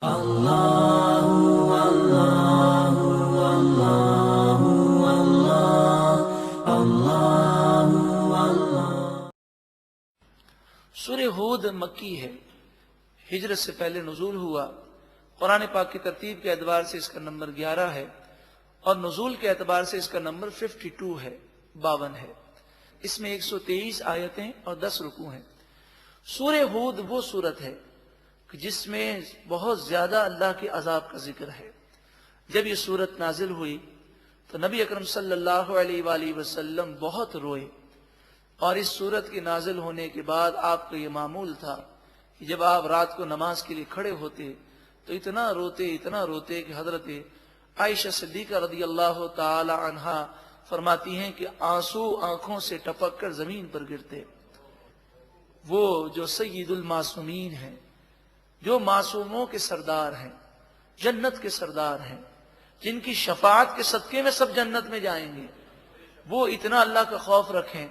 سورہ ہود مکی ہے، ہجرت سے پہلے نزول ہوا۔ قرآن پاک کی ترتیب کے اعتبار سے اس کا نمبر 11 ہے اور نزول کے اعتبار سے اس کا نمبر 52 ہے، 52 ہے۔ اس میں 123 آیتیں اور 10 رکوع ہیں۔ سورہ ہود وہ سورت ہے جس میں بہت زیادہ اللہ کے عذاب کا ذکر ہے۔ جب یہ سورت نازل ہوئی تو نبی اکرم صلی اللہ علیہ وآلہ وسلم بہت روئے، اور اس سورت کے نازل ہونے کے بعد آپ کا یہ معمول تھا کہ جب آپ رات کو نماز کے لیے کھڑے ہوتے تو اتنا روتے کہ حضرت عائشہ صدیقہ رضی اللہ تعالی عنہا فرماتی ہیں کہ آنسو آنکھوں سے ٹپک کر زمین پر گرتے۔ وہ جو سید المعصومین ہیں، جو معصوموں کے سردار ہیں، جنت کے سردار ہیں، جن کی شفاعت کے صدقے میں سب جنت میں جائیں گے، وہ اتنا اللہ کا خوف رکھیں۔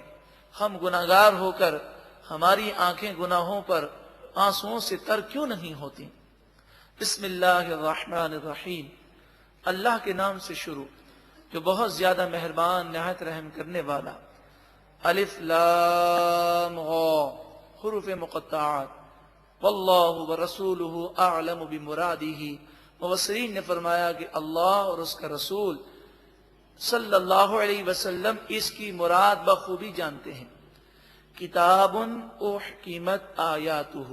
ہم گناہگار ہو کر ہماری آنکھیں گناہوں پر آنسوؤں سے تر کیوں نہیں ہوتی؟ بسم اللہ الرحمن الرحیم، اللہ کے نام سے شروع جو بہت زیادہ مہربان نہایت رحم کرنے والا۔ الف لام غ، حروف مقطعات۔ واللہ ورسولہ اعلم بمرادہ، مفسرین نے فرمایا کہ اللہ اور اس کا رسول صلی اللہ علیہ وسلم اس کی مراد بخوبی جانتے ہیں۔ کتاب احکمت آیاتہ،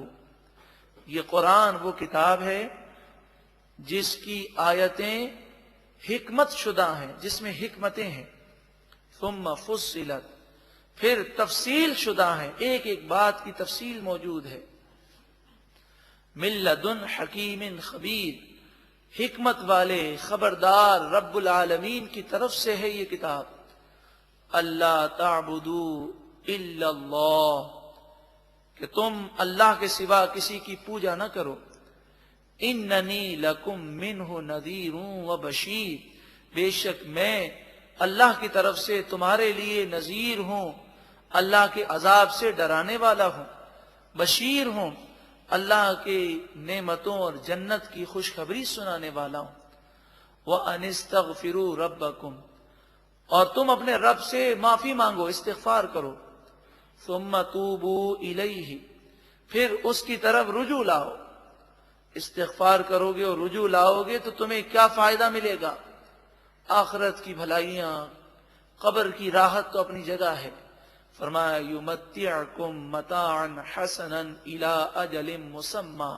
یہ قرآن وہ کتاب ہے جس کی آیتیں حکمت شدہ ہیں، جس میں حکمتیں ہیں۔ ثم فصلت، پھر تفصیل شدہ ہیں، ایک ایک بات کی تفصیل موجود ہے۔ من لدن حکیم خبیر، حکمت والے خبردار رب العالمین کی طرف سے ہے یہ کتاب۔ اللہ تعبدوا الا اللہ، کہ تم اللہ کے سوا کسی کی پوجا نہ کرو۔ اننی لکم منہ نذیر و بشیر، بے شک میں اللہ کی طرف سے تمہارے لیے نذیر ہوں، اللہ کے عذاب سے ڈرانے والا ہوں، بشیر ہوں، اللہ کے نعمتوں اور جنت کی خوشخبری سنانے والا ہوں۔ وَأَنِ اسْتَغْفِرُوا رَبَّكُمْ، اور تم اپنے رب سے معافی مانگو، استغفار کرو۔ ثُمَّ تُوبُوا إِلَيْهِ، پھر اس کی طرف رجوع لاؤ۔ استغفار کرو گے اور رجوع لاؤ گے تو تمہیں کیا فائدہ ملے گا؟ آخرت کی بھلائیاں، قبر کی راحت تو اپنی جگہ ہے۔ فرمایا یمتعکم متاعا حسنا الی اجل مسمی،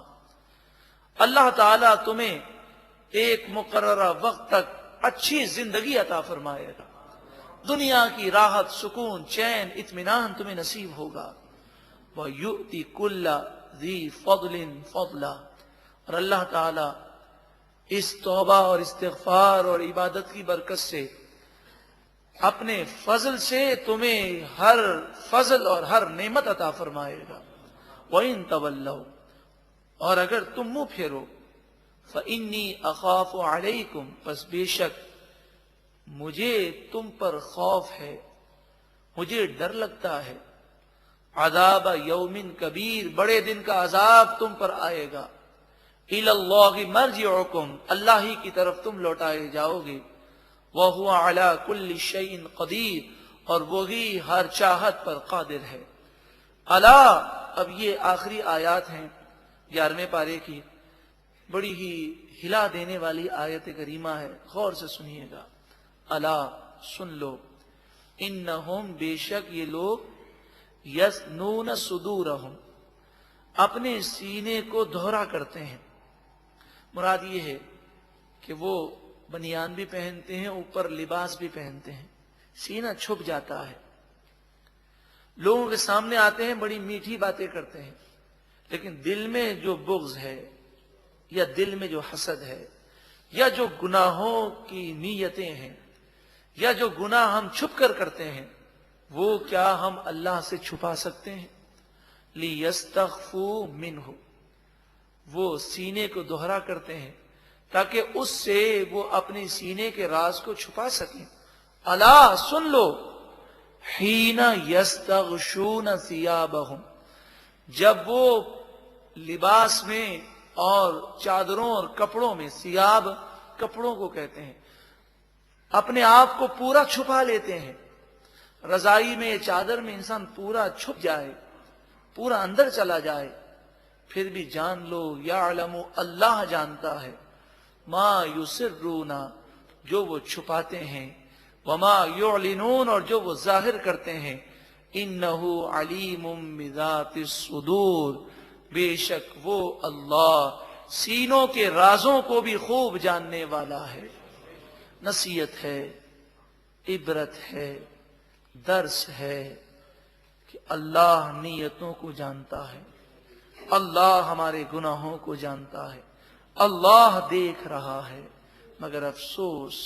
اللہ تعالیٰ تمہیں ایک مقررہ وقت تک اچھی زندگی عطا فرمائے گا، دنیا کی راحت، سکون، چین، اطمینان تمہیں نصیب ہوگا۔ وَيُؤْتِ كُلَّ ذِي فَضْلٍ فَضْلًا، اور اللہ تعالیٰ اس توبہ اور استغفار اور عبادت کی برکت سے اپنے فضل سے تمہیں ہر فضل اور ہر نعمت عطا فرمائے گا۔ وَإِن تَوَلَّوْا، اور اگر تم منہ پھیرو، فَإِنِّي أَخَافُ عَلَيْكُمْ، پس بے شک مجھے تم پر خوف ہے، مجھے ڈر لگتا ہے۔ عذاب یوم کبیر، بڑے دن کا عذاب تم پر آئے گا۔ إِلَى اللَّهِ مَرْجِعُكُمْ، اللہ ہی کی طرف تم لوٹائے جاؤ گے۔ وَهُوَ عَلَى كُلِّ شَيْءٍ قَدِيرٌ، اور وہی ہر چاہت پر قادر ہے۔ الا، اب یہ آخری آیات ہیں 11ویں پارے کی، بڑی ہی ہلا دینے والی آیت کریمہ ہے، غور سے سنیے گا۔ الا، سن لو، انہم، بے شک یہ لوگ، یثنون صدورہم، اپنے سینے کو دہرا کرتے ہیں۔ مراد یہ ہے کہ وہ بنیان بھی پہنتے ہیں، اوپر لباس بھی پہنتے ہیں، سینہ چھپ جاتا ہے، لوگوں کے سامنے آتے ہیں، بڑی میٹھی باتیں کرتے ہیں، لیکن دل میں جو بغض ہے یا دل میں جو حسد ہے یا جو گناہوں کی نیتیں ہیں یا جو گناہ ہم چھپ کر کرتے ہیں، وہ کیا ہم اللہ سے چھپا سکتے ہیں؟ لِيَسْتَخْفُوا مِنْهُ، وہ سینے کو دہرا کرتے ہیں تاکہ اس سے وہ اپنے سینے کے راز کو چھپا سکیں۔ الا، سن لو، حین یستغشون ثیابہم، جب وہ لباس میں اور چادروں اور کپڑوں میں، سیاب کپڑوں کو کہتے ہیں، اپنے آپ کو پورا چھپا لیتے ہیں. رضائی میں، چادر میں انسان پورا چھپ جائے، پورا اندر چلا جائے، پھر بھی جان لو یعلم، اللہ جانتا ہے، ما یسرون، جو وہ چھپاتے ہیں، وما یعلنون، اور جو وہ ظاہر کرتے ہیں، انہ علیم بذات الصدور، بے شک وہ اللہ سینوں کے رازوں کو بھی خوب جاننے والا ہے. نصیحت ہے، عبرت ہے، درس ہے کہ اللہ نیتوں کو جانتا ہے، اللہ ہمارے گناہوں کو جانتا ہے، اللہ دیکھ رہا ہے. مگر افسوس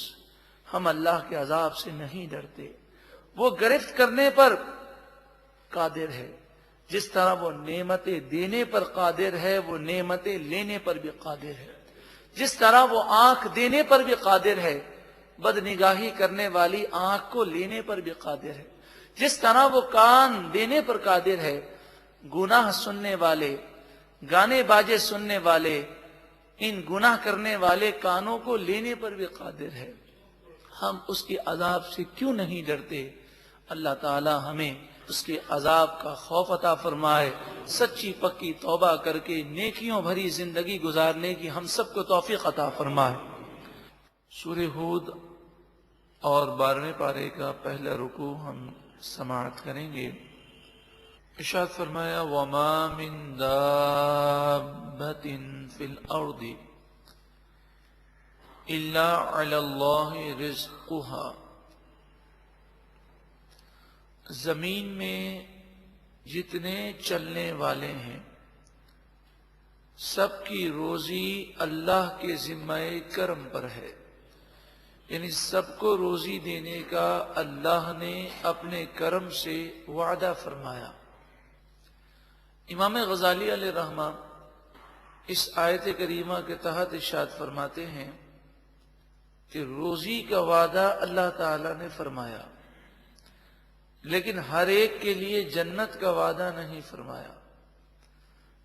ہم اللہ کے عذاب سے نہیں ڈرتے. وہ گرفت کرنے پر قادر ہے، جس طرح وہ نعمتیں دینے پر قادر ہے، وہ نعمتیں لینے پر بھی قادر ہے. جس طرح وہ آنکھ دینے پر بھی قادر ہے، بد نگاہی کرنے والی آنکھ کو لینے پر بھی قادر ہے. جس طرح وہ کان دینے پر قادر ہے، گناہ سننے والے، گانے باجے سننے والے، ان گناہ کرنے والے کانوں کو لینے پر بھی قادر ہے. ہم اس کے عذاب سے کیوں نہیں ڈرتے؟ اللہ تعالی ہمیں اس کے عذاب کا خوف عطا فرمائے. سچی پکی توبہ کر کے نیکیوں بھری زندگی گزارنے کی ہم سب کو توفیق عطا فرمائے. سورہ ہود اور 12ویں پارے کا پہلا رکوع ہم سماعت کریں گے. ارشاد فرمایا وما من دابۃ فی الارض الا علی اللہ رزقها. زمین میں جتنے چلنے والے ہیں سب کی روزی اللہ کے ذمہ کرم پر ہے، یعنی سب کو روزی دینے کا اللہ نے اپنے کرم سے وعدہ فرمایا. امام غزالی علیہ رحمہ اس آیت کریمہ کے تحت ارشاد فرماتے ہیں کہ روزی کا وعدہ اللہ تعالی نے فرمایا، لیکن ہر ایک کے لیے جنت کا وعدہ نہیں فرمایا.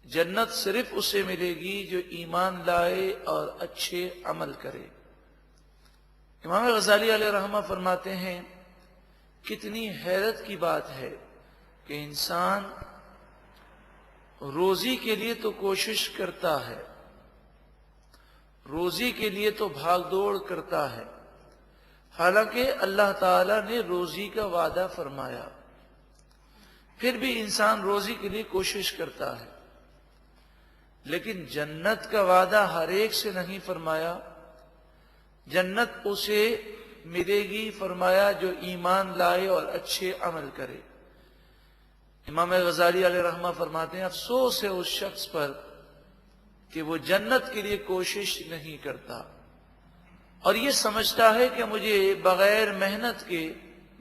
جنت صرف اسے ملے گی جو ایمان لائے اور اچھے عمل کرے. امام غزالی علیہ رحمہ فرماتے ہیں کتنی حیرت کی بات ہے کہ انسان روزی کے لیے تو کوشش کرتا ہے، روزی کے لیے تو بھاگ دوڑ کرتا ہے، حالانکہ اللہ تعالی نے روزی کا وعدہ فرمایا، پھر بھی انسان روزی کے لیے کوشش کرتا ہے. لیکن جنت کا وعدہ ہر ایک سے نہیں فرمایا. جنت اسے ملے گی فرمایا جو ایمان لائے اور اچھے عمل کرے. امام غزالی علیہ رحمہ فرماتے ہیں افسوس ہے اس شخص پر کہ وہ جنت کے لیے کوشش نہیں کرتا اور یہ سمجھتا ہے کہ مجھے بغیر محنت کے،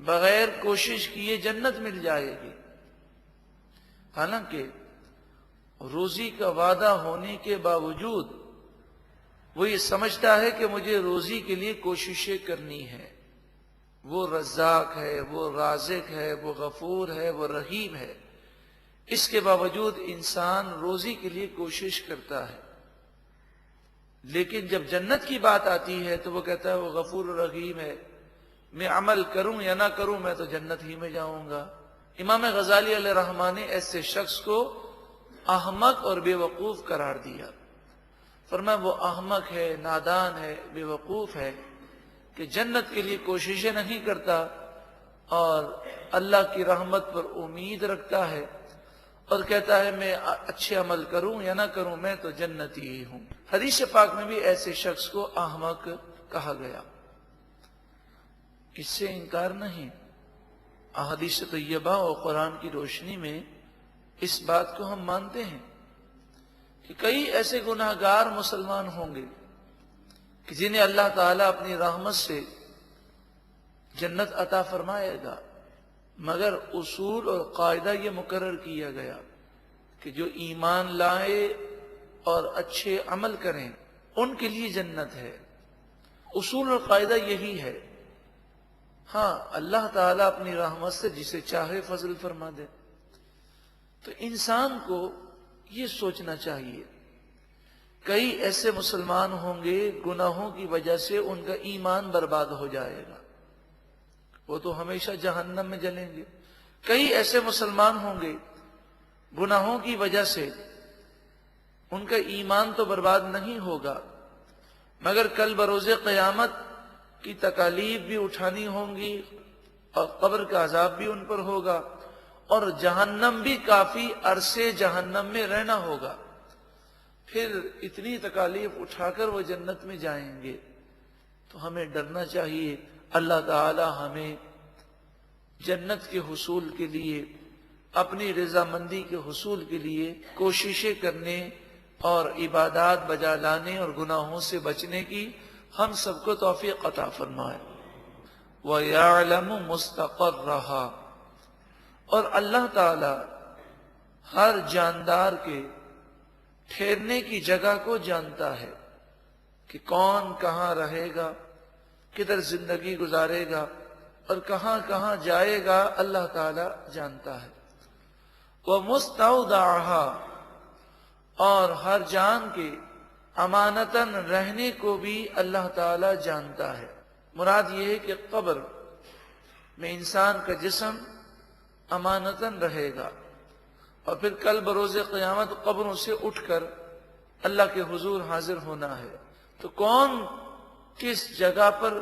بغیر کوشش کیے جنت مل جائے گی. حالانکہ روزی کا وعدہ ہونے کے باوجود وہ یہ سمجھتا ہے کہ مجھے روزی کے لیے کوششیں کرنی ہے. وہ رزاق ہے، وہ رازق ہے، وہ غفور ہے، وہ رحیم ہے. اس کے باوجود انسان روزی کے لیے کوشش کرتا ہے، لیکن جب جنت کی بات آتی ہے تو وہ کہتا ہے وہ غفور و رحیم ہے، میں عمل کروں یا نہ کروں میں تو جنت ہی میں جاؤں گا. امام غزالی علیہ رحمہ نے ایسے شخص کو احمق اور بے وقوف قرار دیا. فرمایا وہ احمق ہے، نادان ہے، بے وقوف ہے کہ جنت کے لیے کوششیں نہیں کرتا اور اللہ کی رحمت پر امید رکھتا ہے اور کہتا ہے میں اچھے عمل کروں یا نہ کروں میں تو جنتی ہی ہوں. حدیث پاک میں بھی ایسے شخص کو احمق کہا گیا. اس سے انکار نہیں. احادیث طیبہ اور قرآن کی روشنی میں اس بات کو ہم مانتے ہیں کہ کئی ایسے گناہ گار مسلمان ہوں گے کہ جنہیں اللہ تعالیٰ اپنی رحمت سے جنت عطا فرمائے گا، مگر اصول اور قاعدہ یہ مقرر کیا گیا کہ جو ایمان لائے اور اچھے عمل کریں ان کے لیے جنت ہے. اصول اور قاعدہ یہی ہے. ہاں اللہ تعالیٰ اپنی رحمت سے جسے چاہے فضل فرما دے. تو انسان کو یہ سوچنا چاہیے کئی ایسے مسلمان ہوں گے گناہوں کی وجہ سے ان کا ایمان برباد ہو جائے گا، وہ تو ہمیشہ جہنم میں جلیں گے۔ کئی ایسے مسلمان ہوں گے گناہوں کی وجہ سے ان کا ایمان تو برباد نہیں ہوگا، مگر کل بروز قیامت کی تکالیف بھی اٹھانی ہوں گی اور قبر کا عذاب بھی ان پر ہوگا، اور جہنم بھی کافی عرصے جہنم میں رہنا ہوگا۔ پھر اتنی تکالیف اٹھا کر وہ جنت میں جائیں گے۔ تو ہمیں ڈرنا چاہیے، اللہ تعالی ہمیں جنت کے حصول کے لیے، اپنی رضامندی کے حصول کے لیے کوششیں کرنے اور عبادات بجا لانے اور گناہوں سے بچنے کی ہم سب کو توفیق عطا فرمائے۔ وَيَعْلَمُ مُسْتَقَرَّهَا، اور اللہ تعالی ہر جاندار کے ٹھہرنے کی جگہ کو جانتا ہے کہ کون کہاں رہے گا، کدھر زندگی گزارے گا اور کہاں کہاں جائے گا، اللہ تعالی جانتا ہے۔ وَمُسْتَوْدَعَهَا، اور ہر جان کے امانتاً رہنے کو بھی اللہ تعالی جانتا ہے۔ مراد یہ ہے کہ قبر میں انسان کا جسم امانتاً رہے گا، اور پھر کل بروز قیامت قبروں سے اٹھ کر اللہ کے حضور حاضر ہونا ہے۔ تو کون کس جگہ پر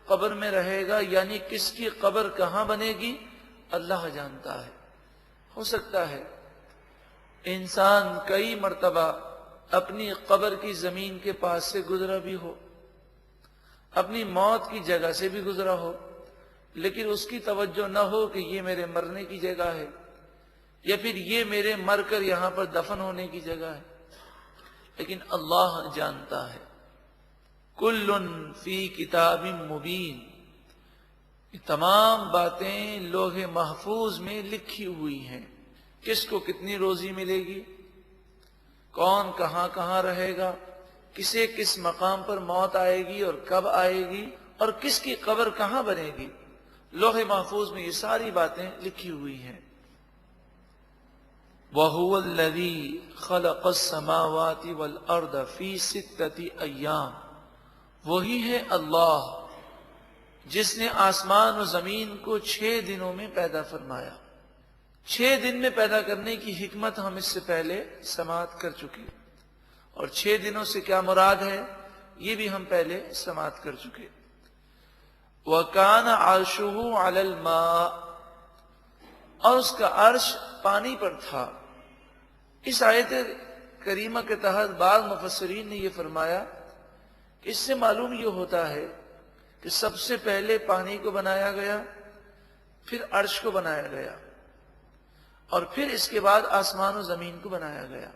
قبر میں رہے گا، یعنی کس کی قبر کہاں بنے گی، اللہ جانتا ہے۔ ہو سکتا ہے انسان کئی مرتبہ اپنی قبر کی زمین کے پاس سے گزرا بھی ہو، اپنی موت کی جگہ سے بھی گزرا ہو، لیکن اس کی توجہ نہ ہو کہ یہ میرے مرنے کی جگہ ہے، یا پھر یہ میرے مر کر یہاں پر دفن ہونے کی جگہ ہے، لیکن اللہ جانتا ہے۔ کل فی کتاب مبین، یہ تمام باتیں لوح محفوظ میں لکھی ہوئی ہیں۔ کس کو کتنی روزی ملے گی، کون کہاں کہاں رہے گا، کسے کس مقام پر موت آئے گی اور کب آئے گی، اور کس کی قبر کہاں بنے گی، لوح محفوظ میں یہ ساری باتیں لکھی ہوئی ہیں۔ وَهُوَ الَّذِي خَلَقَ السَّمَاوَاتِ وَالْأَرْضَ فِي سِتَّةِ أَيَّامٍ، وہی ہے اللہ جس نے آسمان و زمین کو 6 دنوں میں پیدا فرمایا۔ 6 دن میں پیدا کرنے کی حکمت ہم اس سے پہلے سماعت کر چکے، اور 6 دنوں سے کیا مراد ہے یہ بھی ہم پہلے سماعت کر چکے۔ وَكَانَ عَرْشُهُ عَلَى الْمَاءِ، اور اس کا عرش پانی پر تھا۔ اس آیت کریمہ کے تحت بعض مفسرین نے یہ فرمایا کہ اس سے معلوم یہ ہوتا ہے کہ سب سے پہلے پانی کو بنایا گیا، پھر عرش کو بنایا گیا، اور پھر اس کے بعد آسمان و زمین کو بنایا گیا۔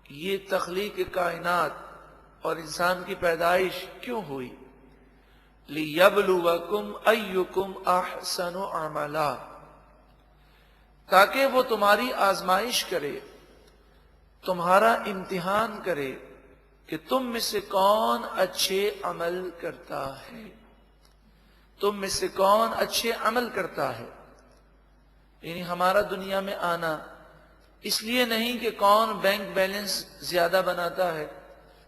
یہ تخلیق کائنات اور انسان کی پیدائش کیوں ہوئی؟ لِيَبْلُوَكُمْ أَيُّكُمْ أَحْسَنُ عَمَلًا، تاکہ وہ تمہاری آزمائش کرے، تمہارا امتحان کرے کہ تم میں سے کون اچھے عمل کرتا ہے، تم میں سے کون اچھے عمل کرتا ہے۔ یعنی ہمارا دنیا میں آنا اس لیے نہیں کہ کون بینک بیلنس زیادہ بناتا ہے،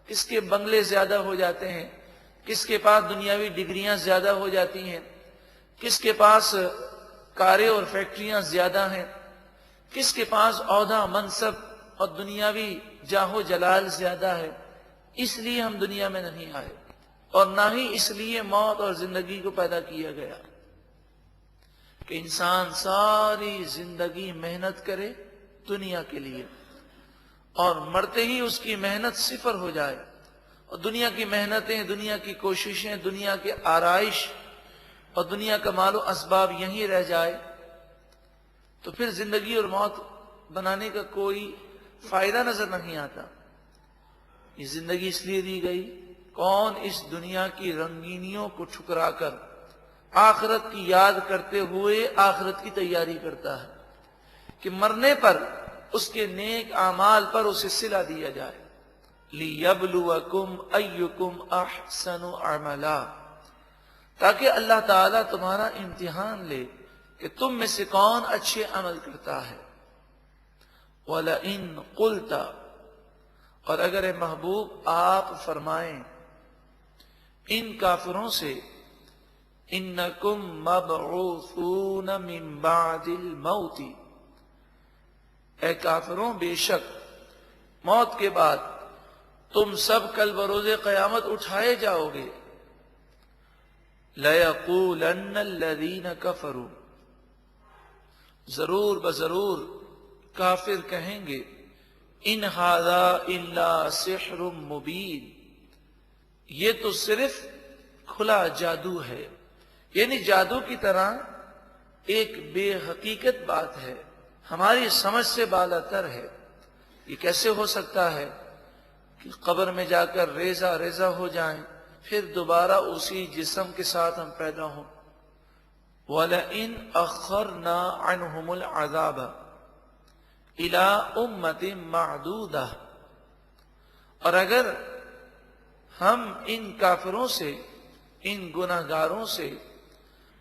کس کے بنگلے زیادہ ہو جاتے ہیں، کس کے پاس دنیاوی ڈگریاں زیادہ ہو جاتی ہیں، کس کے پاس کاریں اور فیکٹریاں زیادہ ہیں، کس کے پاس عہدہ منصب اور دنیاوی جاہ و جلال زیادہ ہے، اس لیے ہم دنیا میں نہیں آئے، اور نہ ہی اس لیے موت اور زندگی کو پیدا کیا گیا کہ انسان ساری زندگی محنت کرے دنیا کے لیے، اور مرتے ہی اس کی محنت صفر ہو جائے، اور دنیا کی محنتیں، دنیا کی کوششیں، دنیا کے آرائش اور دنیا کا مال و اسباب یہیں رہ جائے، تو پھر زندگی اور موت بنانے کا کوئی فائدہ نظر نہیں آتا۔ یہ زندگی اس لیے دی گئی، کون اس دنیا کی رنگینیوں کو ٹھکرا کر آخرت کی یاد کرتے ہوئے آخرت کی تیاری کرتا ہے کہ مرنے پر اس کے نیک اعمال پر اسے صلہ دیا جائے۔ لِيَبْلُوَكُمْ أَيُّكُمْ أَحْسَنُ عَمَلًا، تاکہ اللہ تعالیٰ تمہارا امتحان لے کہ تم میں سے کون اچھے عمل کرتا ہے۔ وَلَئِن قُلْتَ، اور اگر اے محبوب آپ فرمائیں ان کافروں سے انکم مبعوثون من بعد الموت، اے کافروں بے شک موت کے بعد تم سب کل بروز قیامت اٹھائے جاؤ گے، لَيَقُولَنَّ الَّذِينَ كَفَرُوا، ضرور بضرور کافر کہیں گے ان ھذا الا سحر مبین، یہ تو صرف کھلا جادو ہے، یعنی جادو کی طرح ایک بے حقیقت بات ہے، ہماری سمجھ سے بالاتر ہے۔ یہ کیسے ہو سکتا ہے کہ قبر میں جا کر ریزہ ریزہ ہو جائیں پھر دوبارہ اسی جسم کے ساتھ ہم پیدا ہوں؟ وَلَئِنْ أَخَّرْنَا عَنْهُمُ الْعَذَابَ إِلَىٰ أُمَّةٍ مَّعْدُودَةٍ، اور اگر ہم ان کافروں سے، ان گناہگاروں سے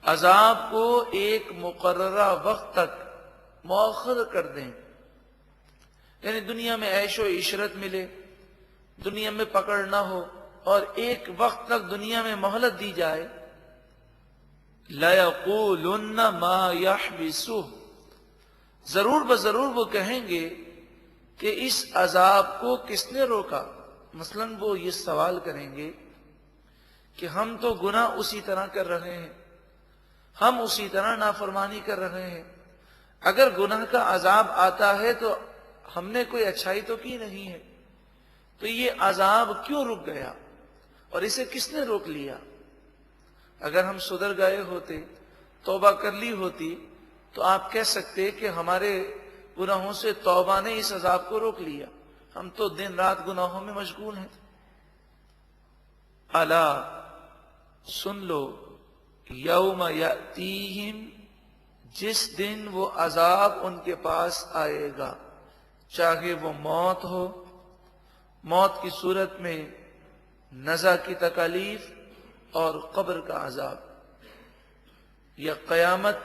عذاب کو ایک مقررہ وقت تک مؤخر کر دیں، یعنی دنیا میں عیش و عشرت ملے، دنیا میں پکڑ نہ ہو، اور ایک وقت تک دنیا میں مہلت دی جائے، لَيَقُولُنَّ مَا يَحْبِسُهُ، ضرور بضرور وہ کہیں گے کہ اس عذاب کو کس نے روکا۔ مثلا وہ یہ سوال کریں گے کہ ہم تو گناہ اسی طرح کر رہے ہیں، ہم اسی طرح نافرمانی کر رہے ہیں، اگر گناہ کا عذاب آتا ہے تو ہم نے کوئی اچھائی تو کی نہیں ہے، تو یہ عذاب کیوں رک گیا اور اسے کس نے روک لیا؟ اگر ہم سدھر گئے ہوتے، توبہ کر لی ہوتی، تو آپ کہہ سکتے کہ ہمارے گناہوں سے توبہ نے اس عذاب کو روک لیا، ہم تو دن رات گناہوں میں مشغول ہیں۔ الا سن لو، یوم یأتیہم، جس دن وہ عذاب ان کے پاس آئے گا، چاہے وہ موت ہو، موت کی صورت میں نزع کی تکالیف اور قبر کا عذاب، یا قیامت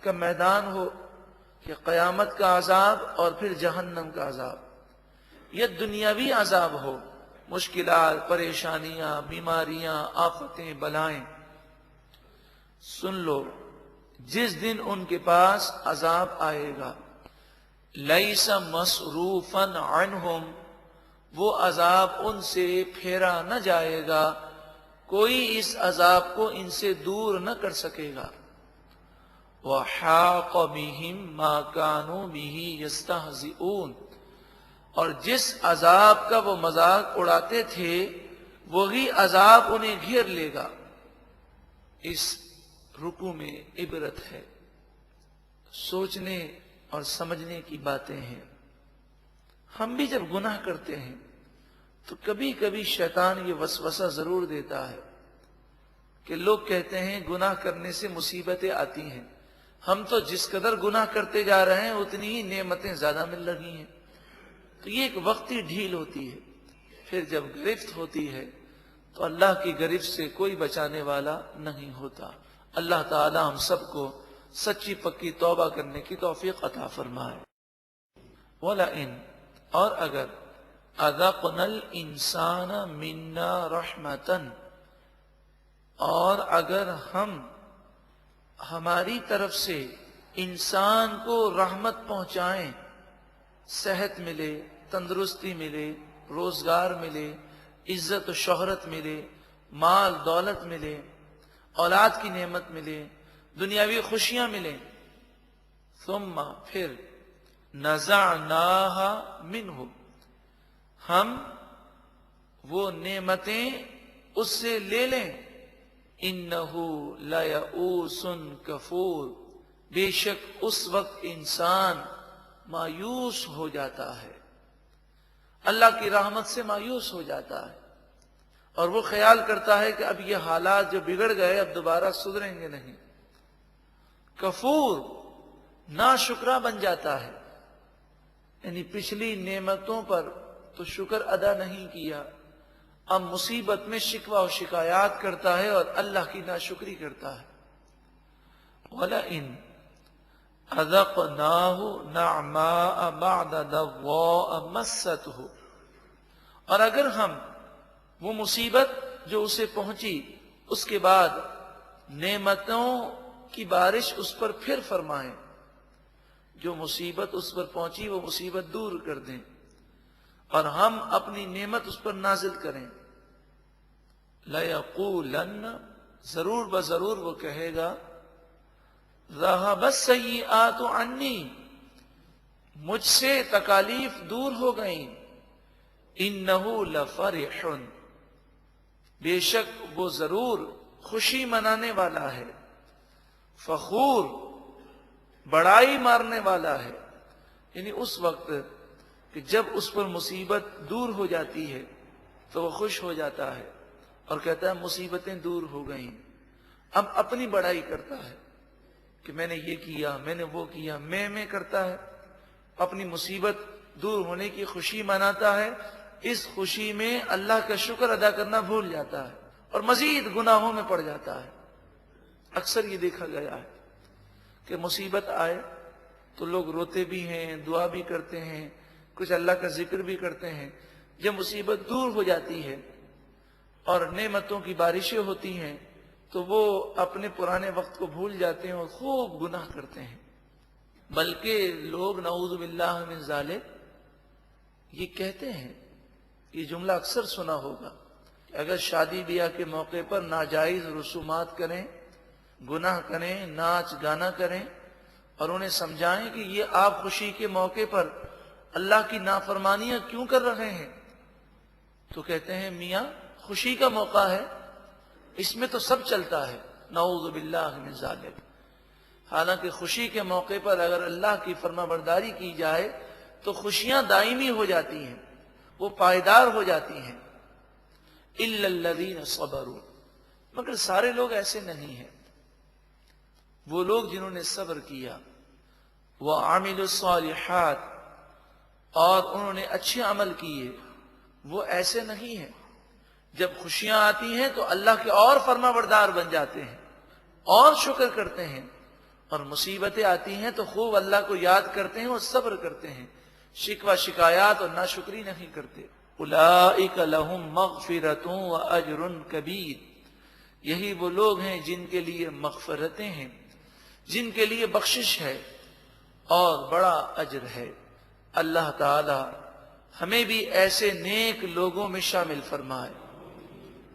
کا میدان ہو، یا قیامت کا عذاب اور پھر جہنم کا عذاب، یا دنیاوی عذاب ہو، مشکلات، پریشانیاں، بیماریاں، آفتیں، بلائیں، سن لو جس دن ان کے پاس عذاب آئے گا، لیس مصروفا عنہم، وہ عذاب ان سے پھیرا نہ جائے گا، کوئی اس عذاب کو ان سے دور نہ کر سکے گا۔ وَحَاقَ بِهِمْ مَا كَانُوا بِهِ يَسْتَهْزِئُونَ، اور جس عذاب کا وہ مذاق اڑاتے تھے وہی عذاب انہیں گھیر لے گا۔ اس رکوع میں عبرت ہے، سوچنے اور سمجھنے کی باتیں ہیں۔ ہم بھی جب گناہ کرتے ہیں تو کبھی کبھی شیطان یہ وسوسہ ضرور دیتا ہے کہ لوگ کہتے ہیں گناہ کرنے سے مصیبتیں آتی ہیں، ہم تو جس قدر گناہ کرتے جا رہے ہیں اتنی ہی نعمتیں زیادہ مل رہی ہیں، تو یہ ایک وقتی ڈھیل ہوتی ہے، پھر جب گرفت ہوتی ہے تو اللہ کی گرفت سے کوئی بچانے والا نہیں ہوتا۔ اللہ تعالی ہم سب کو سچی پکی توبہ کرنے کی توفیق عطا فرمائے۔ وَلَئِن، اور اگر اذقنا الانسان منا رحمتن، اور اگر ہم ہماری طرف سے انسان کو رحمت پہنچائیں، صحت ملے، تندرستی ملے، روزگار ملے، عزت و شہرت ملے، مال دولت ملے، اولاد کی نعمت ملے، دنیاوی خوشیاں ملیں، ثم پھر نزعناها منہ، ہم وہ نعمتیں اس سے لے لیں، انہو لیئوس کفور، بے شک اس وقت انسان مایوس ہو جاتا ہے، اللہ کی رحمت سے مایوس ہو جاتا ہے، اور وہ خیال کرتا ہے کہ اب یہ حالات جو بگڑ گئے اب دوبارہ سدھریں گے نہیں۔ کفور، ناشکرا بن جاتا ہے، یعنی پچھلی نعمتوں پر تو شکر ادا نہیں کیا، اب مصیبت میں شکوہ و شکایات کرتا ہے اور اللہ کی ناشکری کرتا ہے۔ وَلَئِنْ أَذَقْنَاهُ نَعْمَاءَ بَعْدَ ضَرَّاءَ مَسَّتْهُ، اور اگر ہم وہ مصیبت جو اسے پہنچی اس کے بعد نعمتوں کی بارش اس پر پھر فرمائیں، جو مصیبت اس پر پہنچی وہ مصیبت دور کر دیں اور ہم اپنی نعمت اس پر نازل کریں، لَيَقُولَنَّ ضرور بضرور وہ کہے گا ذَهَبَ السَّيِّئَاتُ عَنِّي مجھ سے تکالیف دور ہو گئیں، إِنَّهُ لَفَرِحٌ بے شک وہ ضرور خوشی منانے والا ہے، فخور بڑائی مارنے والا ہے، یعنی اس وقت کہ جب اس پر مصیبت دور ہو جاتی ہے تو وہ خوش ہو جاتا ہے اور کہتا ہے مصیبتیں دور ہو گئیں۔ اب اپنی بڑائی کرتا ہے کہ میں نے یہ کیا، میں نے وہ کیا، میں کرتا ہے، اپنی مصیبت دور ہونے کی خوشی مناتا ہے، اس خوشی میں اللہ کا شکر ادا کرنا بھول جاتا ہے اور مزید گناہوں میں پڑ جاتا ہے۔ اکثر یہ دیکھا گیا ہے کہ مصیبت آئے تو لوگ روتے بھی ہیں، دعا بھی کرتے ہیں، کچھ اللہ کا ذکر بھی کرتے ہیں، جب مصیبت دور ہو جاتی ہے اور نعمتوں کی بارشیں ہوتی ہیں تو وہ اپنے پرانے وقت کو بھول جاتے ہیں اور خوب گناہ کرتے ہیں۔ بلکہ لوگ نعوذ باللہ من ذالک یہ کہتے ہیں، یہ جملہ اکثر سنا ہوگا کہ اگر شادی بیاہ کے موقع پر ناجائز رسومات کریں، گناہ کریں، ناچ گانا کریں اور انہیں سمجھائیں کہ یہ آپ خوشی کے موقع پر اللہ کی نافرمانیاں کیوں کر رہے ہیں، تو کہتے ہیں میاں خوشی کا موقع ہے، اس میں تو سب چلتا ہے، نعوذ باللہ من ذالک۔ حالانکہ خوشی کے موقع پر اگر اللہ کی فرما برداری کی جائے تو خوشیاں دائمی ہو جاتی ہیں، وہ پائیدار ہو جاتی ہیں۔ الا الذین صبروا مگر سارے لوگ ایسے نہیں ہیں، وہ لوگ جنہوں نے صبر کیا، وعملوا الصالحات اور انہوں نے اچھے عمل کیے، وہ ایسے نہیں ہیں۔ جب خوشیاں آتی ہیں تو اللہ کے اور فرما بردار بن جاتے ہیں اور شکر کرتے ہیں، اور مصیبتیں آتی ہیں تو خوب اللہ کو یاد کرتے ہیں اور صبر کرتے ہیں، شکوہ شکایات اور ناشکری نہیں کرتے۔ اولئک لہم مغفرۃ واجر کبیر یہی وہ لوگ ہیں جن کے لیے مغفرتیں ہیں، جن کے لیے بخشش ہے اور بڑا اجر ہے۔ اللہ تعالی ہمیں بھی ایسے نیک لوگوں میں شامل فرمائے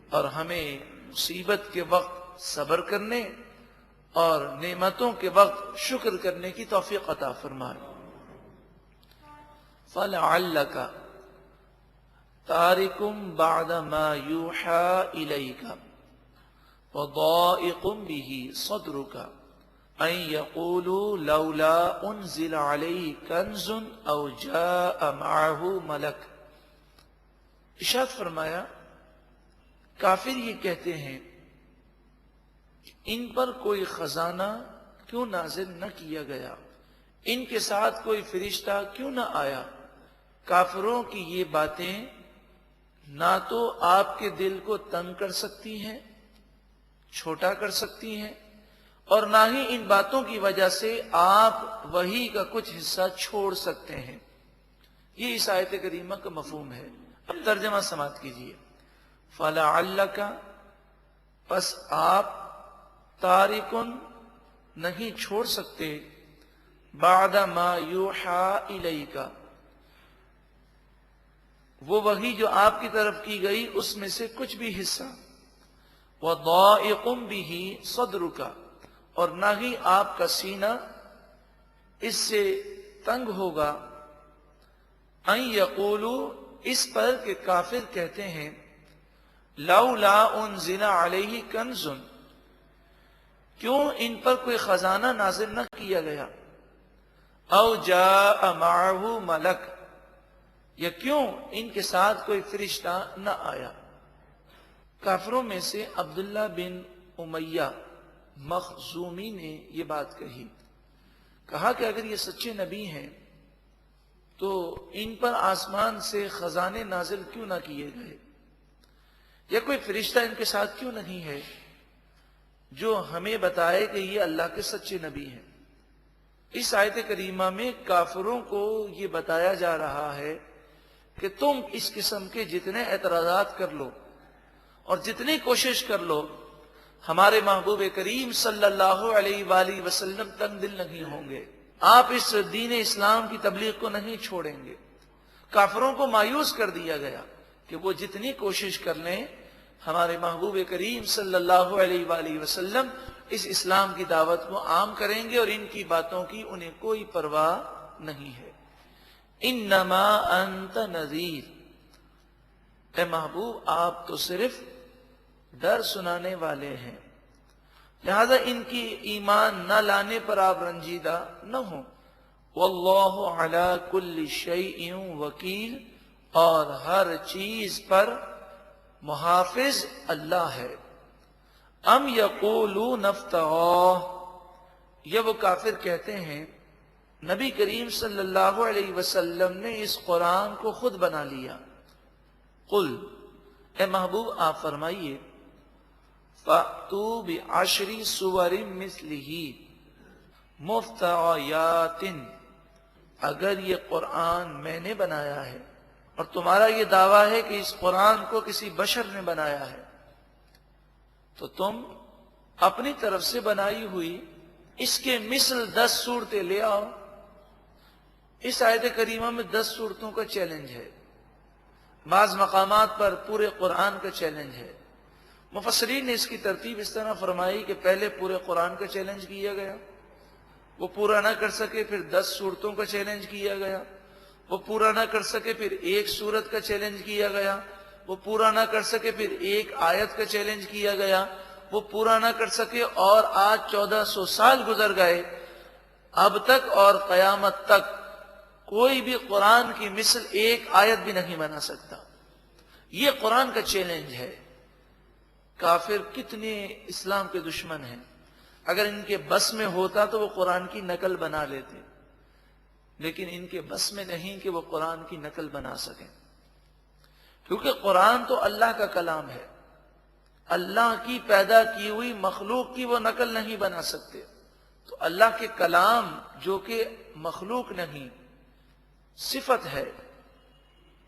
اور ہمیں مصیبت کے وقت صبر کرنے اور نعمتوں کے وقت شکر کرنے کی توفیق عطا فرمائے۔ فَلَعَلَّكَ تَارِكٌ بَعْدَ مَا يُوحَىٰ إِلَيْكَ وَضَائِقٌ بِهِ صَدْرُكَ أَن يَقُولُوا لَوْلَا أُنزِلَ عَلَيْهِ كَنزٌ أَوْ جَاءَ مَعَهُ مَلَكٌ۔ ارشاد فرمایا کافر یہ کہتے ہیں ان پر کوئی خزانہ کیوں نازل نہ کیا گیا، ان کے ساتھ کوئی فرشتہ کیوں نہ آیا۔ کافروں کی یہ باتیں نہ تو آپ کے دل کو تنگ کر سکتی ہیں، چھوٹا کر سکتی ہیں، اور نہ ہی ان باتوں کی وجہ سے آپ وحی کا کچھ حصہ چھوڑ سکتے ہیں۔ یہ اس آیت کریمہ کا مفہوم ہے۔ اب ترجمہ سماعت کیجیے۔ فَلَعَلَّكَ پس آپ تارکن نہیں چھوڑ سکتے، بعد ما یوحیٰ الیک وہ وحی جو آپ کی طرف کی گئی اس میں سے کچھ بھی حصہ، وَضَائِقٌ بِهِ صَدْرُكَ اور نہ ہی آپ کا سینہ اس سے تنگ ہوگا، ان یقولوا اس پر کہ کافر کہتے ہیں لولا انزل علیہ کنز کیوں ان پر کوئی خزانہ نازل نہ کیا گیا، او جاء معہ ملک یا کیوں ان کے ساتھ کوئی فرشتہ نہ آیا۔ کافروں میں سے عبداللہ بن امیہ مخزومی نے یہ بات کہی، کہا کہ اگر یہ سچے نبی ہیں تو ان پر آسمان سے خزانے نازل کیوں نہ کیے گئے، یا کوئی فرشتہ ان کے ساتھ کیوں نہیں ہے جو ہمیں بتائے کہ یہ اللہ کے سچے نبی ہیں۔ اس آیت کریمہ میں کافروں کو یہ بتایا جا رہا ہے کہ تم اس قسم کے جتنے اعتراضات کر لو اور جتنی کوشش کر لو، ہمارے محبوب کریم صلی اللہ علیہ وآلہ وسلم تنگ دل نہیں ہوں گے، آپ اس دین اسلام کی تبلیغ کو نہیں چھوڑیں گے۔ کافروں کو مایوس کر دیا گیا کہ وہ جتنی کوشش کر لیں ہمارے محبوب کریم صلی اللہ علیہ وآلہ وسلم اس اسلام کی دعوت کو عام کریں گے اور ان کی باتوں کی انہیں کوئی پرواہ نہیں ہے۔ انما انت نذیر، اے محبوب آپ تو صرف ڈر سنانے والے ہیں، لہذا ان کی ایمان نہ لانے پر آپ رنجیدہ نہ ہوں۔ واللہ علی کل شیء وکیل، اور ہر چیز پر محافظ اللہ ہے۔ ام یقولون افتراہ، یہ وہ کافر کہتے ہیں نبی کریم صلی اللہ علیہ وسلم نے اس قرآن کو خود بنا لیا۔ قل، اے محبوب آپ فرمائیے، فَأْتُوا بِعَشْرِ سُوَرٍ مِثْلِهِ مُفْتَرَيَاتٍ، اگر یہ قرآن میں نے بنایا ہے اور تمہارا یہ دعویٰ ہے کہ اس قرآن کو کسی بشر نے بنایا ہے، تو تم اپنی طرف سے بنائی ہوئی اس کے مثل 10 صورتیں لے آؤ۔ اس آیت کریمہ میں 10 صورتوں کا چیلنج ہے، بعض مقامات پر پورے قرآن کا چیلنج ہے۔ مفسرین نے اس کی ترتیب اس طرح فرمائی کہ پہلے پورے قرآن کا چیلنج کیا گیا، وہ پورا نہ کر سکے پھر 10 صورتوں کا چیلنج کیا گیا، وہ پورا نہ کر سکے پھر ایک صورت کا چیلنج کیا گیا، وہ پورا نہ کر سکے پھر ایک آیت کا چیلنج کیا گیا، وہ پورا نہ کر سکے اور آج 1400 سال گزر گئے، اب تک اور قیامت تک کوئی بھی قرآن کی مثل ایک آیت بھی نہیں بنا سکتا۔ یہ قرآن کا چیلنج ہے۔ کافر کتنے اسلام کے دشمن ہیں، اگر ان کے بس میں ہوتا تو وہ قرآن کی نقل بنا لیتے، لیکن ان کے بس میں نہیں کہ وہ قرآن کی نقل بنا سکیں، کیونکہ قرآن تو اللہ کا کلام ہے، اللہ کی پیدا کی ہوئی مخلوق کی وہ نقل نہیں بنا سکتے۔ تو اللہ کے کلام جو کہ مخلوق نہیں، صفت ہے،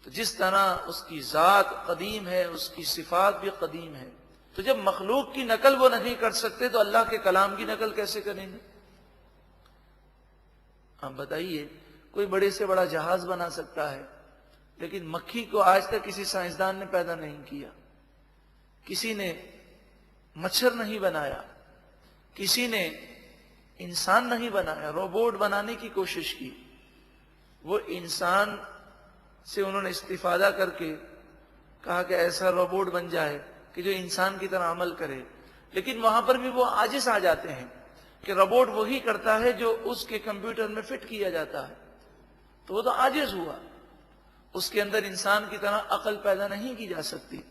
تو جس طرح اس کی ذات قدیم ہے اس کی صفات بھی قدیم ہے، تو جب مخلوق کی نقل وہ نہیں کر سکتے تو اللہ کے کلام کی نقل کیسے کریں گے؟ آپ بتائیے، کوئی بڑے سے بڑا جہاز بنا سکتا ہے، لیکن مکھی کو آج تک کسی سائنسدان نے پیدا نہیں کیا، کسی نے مچھر نہیں بنایا، کسی نے انسان نہیں بنایا، روبوٹ بنانے کی کوشش کی، وہ انسان سے انہوں نے استفادہ کر کے کہا کہ ایسا روبوٹ بن جائے کہ جو انسان کی طرح عمل کرے، لیکن وہاں پر بھی وہ عاجز آ جاتے ہیں کہ روبوٹ وہی کرتا ہے جو اس کے کمپیوٹر میں فٹ کیا جاتا ہے، تو وہ تو عاجز ہوا، اس کے اندر انسان کی طرح عقل پیدا نہیں کی جا سکتی۔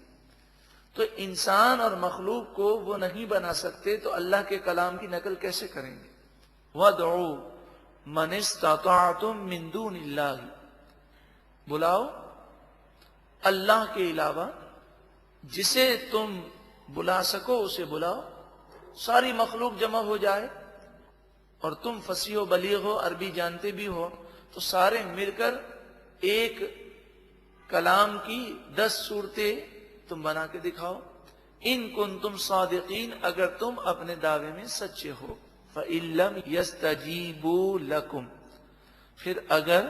تو انسان اور مخلوق کو وہ نہیں بنا سکتے تو اللہ کے کلام کی نقل کیسے کریں گے؟ وَادْعُوا مَنِ اسْتَطَعْتُم مِّن دُونِ اللَّهِ، بلاؤ اللہ کے علاوہ جسے تم بلا سکو اسے بلاؤ، ساری مخلوق جمع ہو جائے، اور تم فصیح و بلیغ ہو، عربی جانتے بھی ہو، تو سارے مل کر ایک کلام کی 10 صورتیں تم بنا کے دکھاؤ۔ ان کنتم صادقین، اگر تم اپنے دعوے میں سچے ہو۔ فَإِن لَّمْ يَسْتَجِيبُوا لَكُمْ، پھر اگر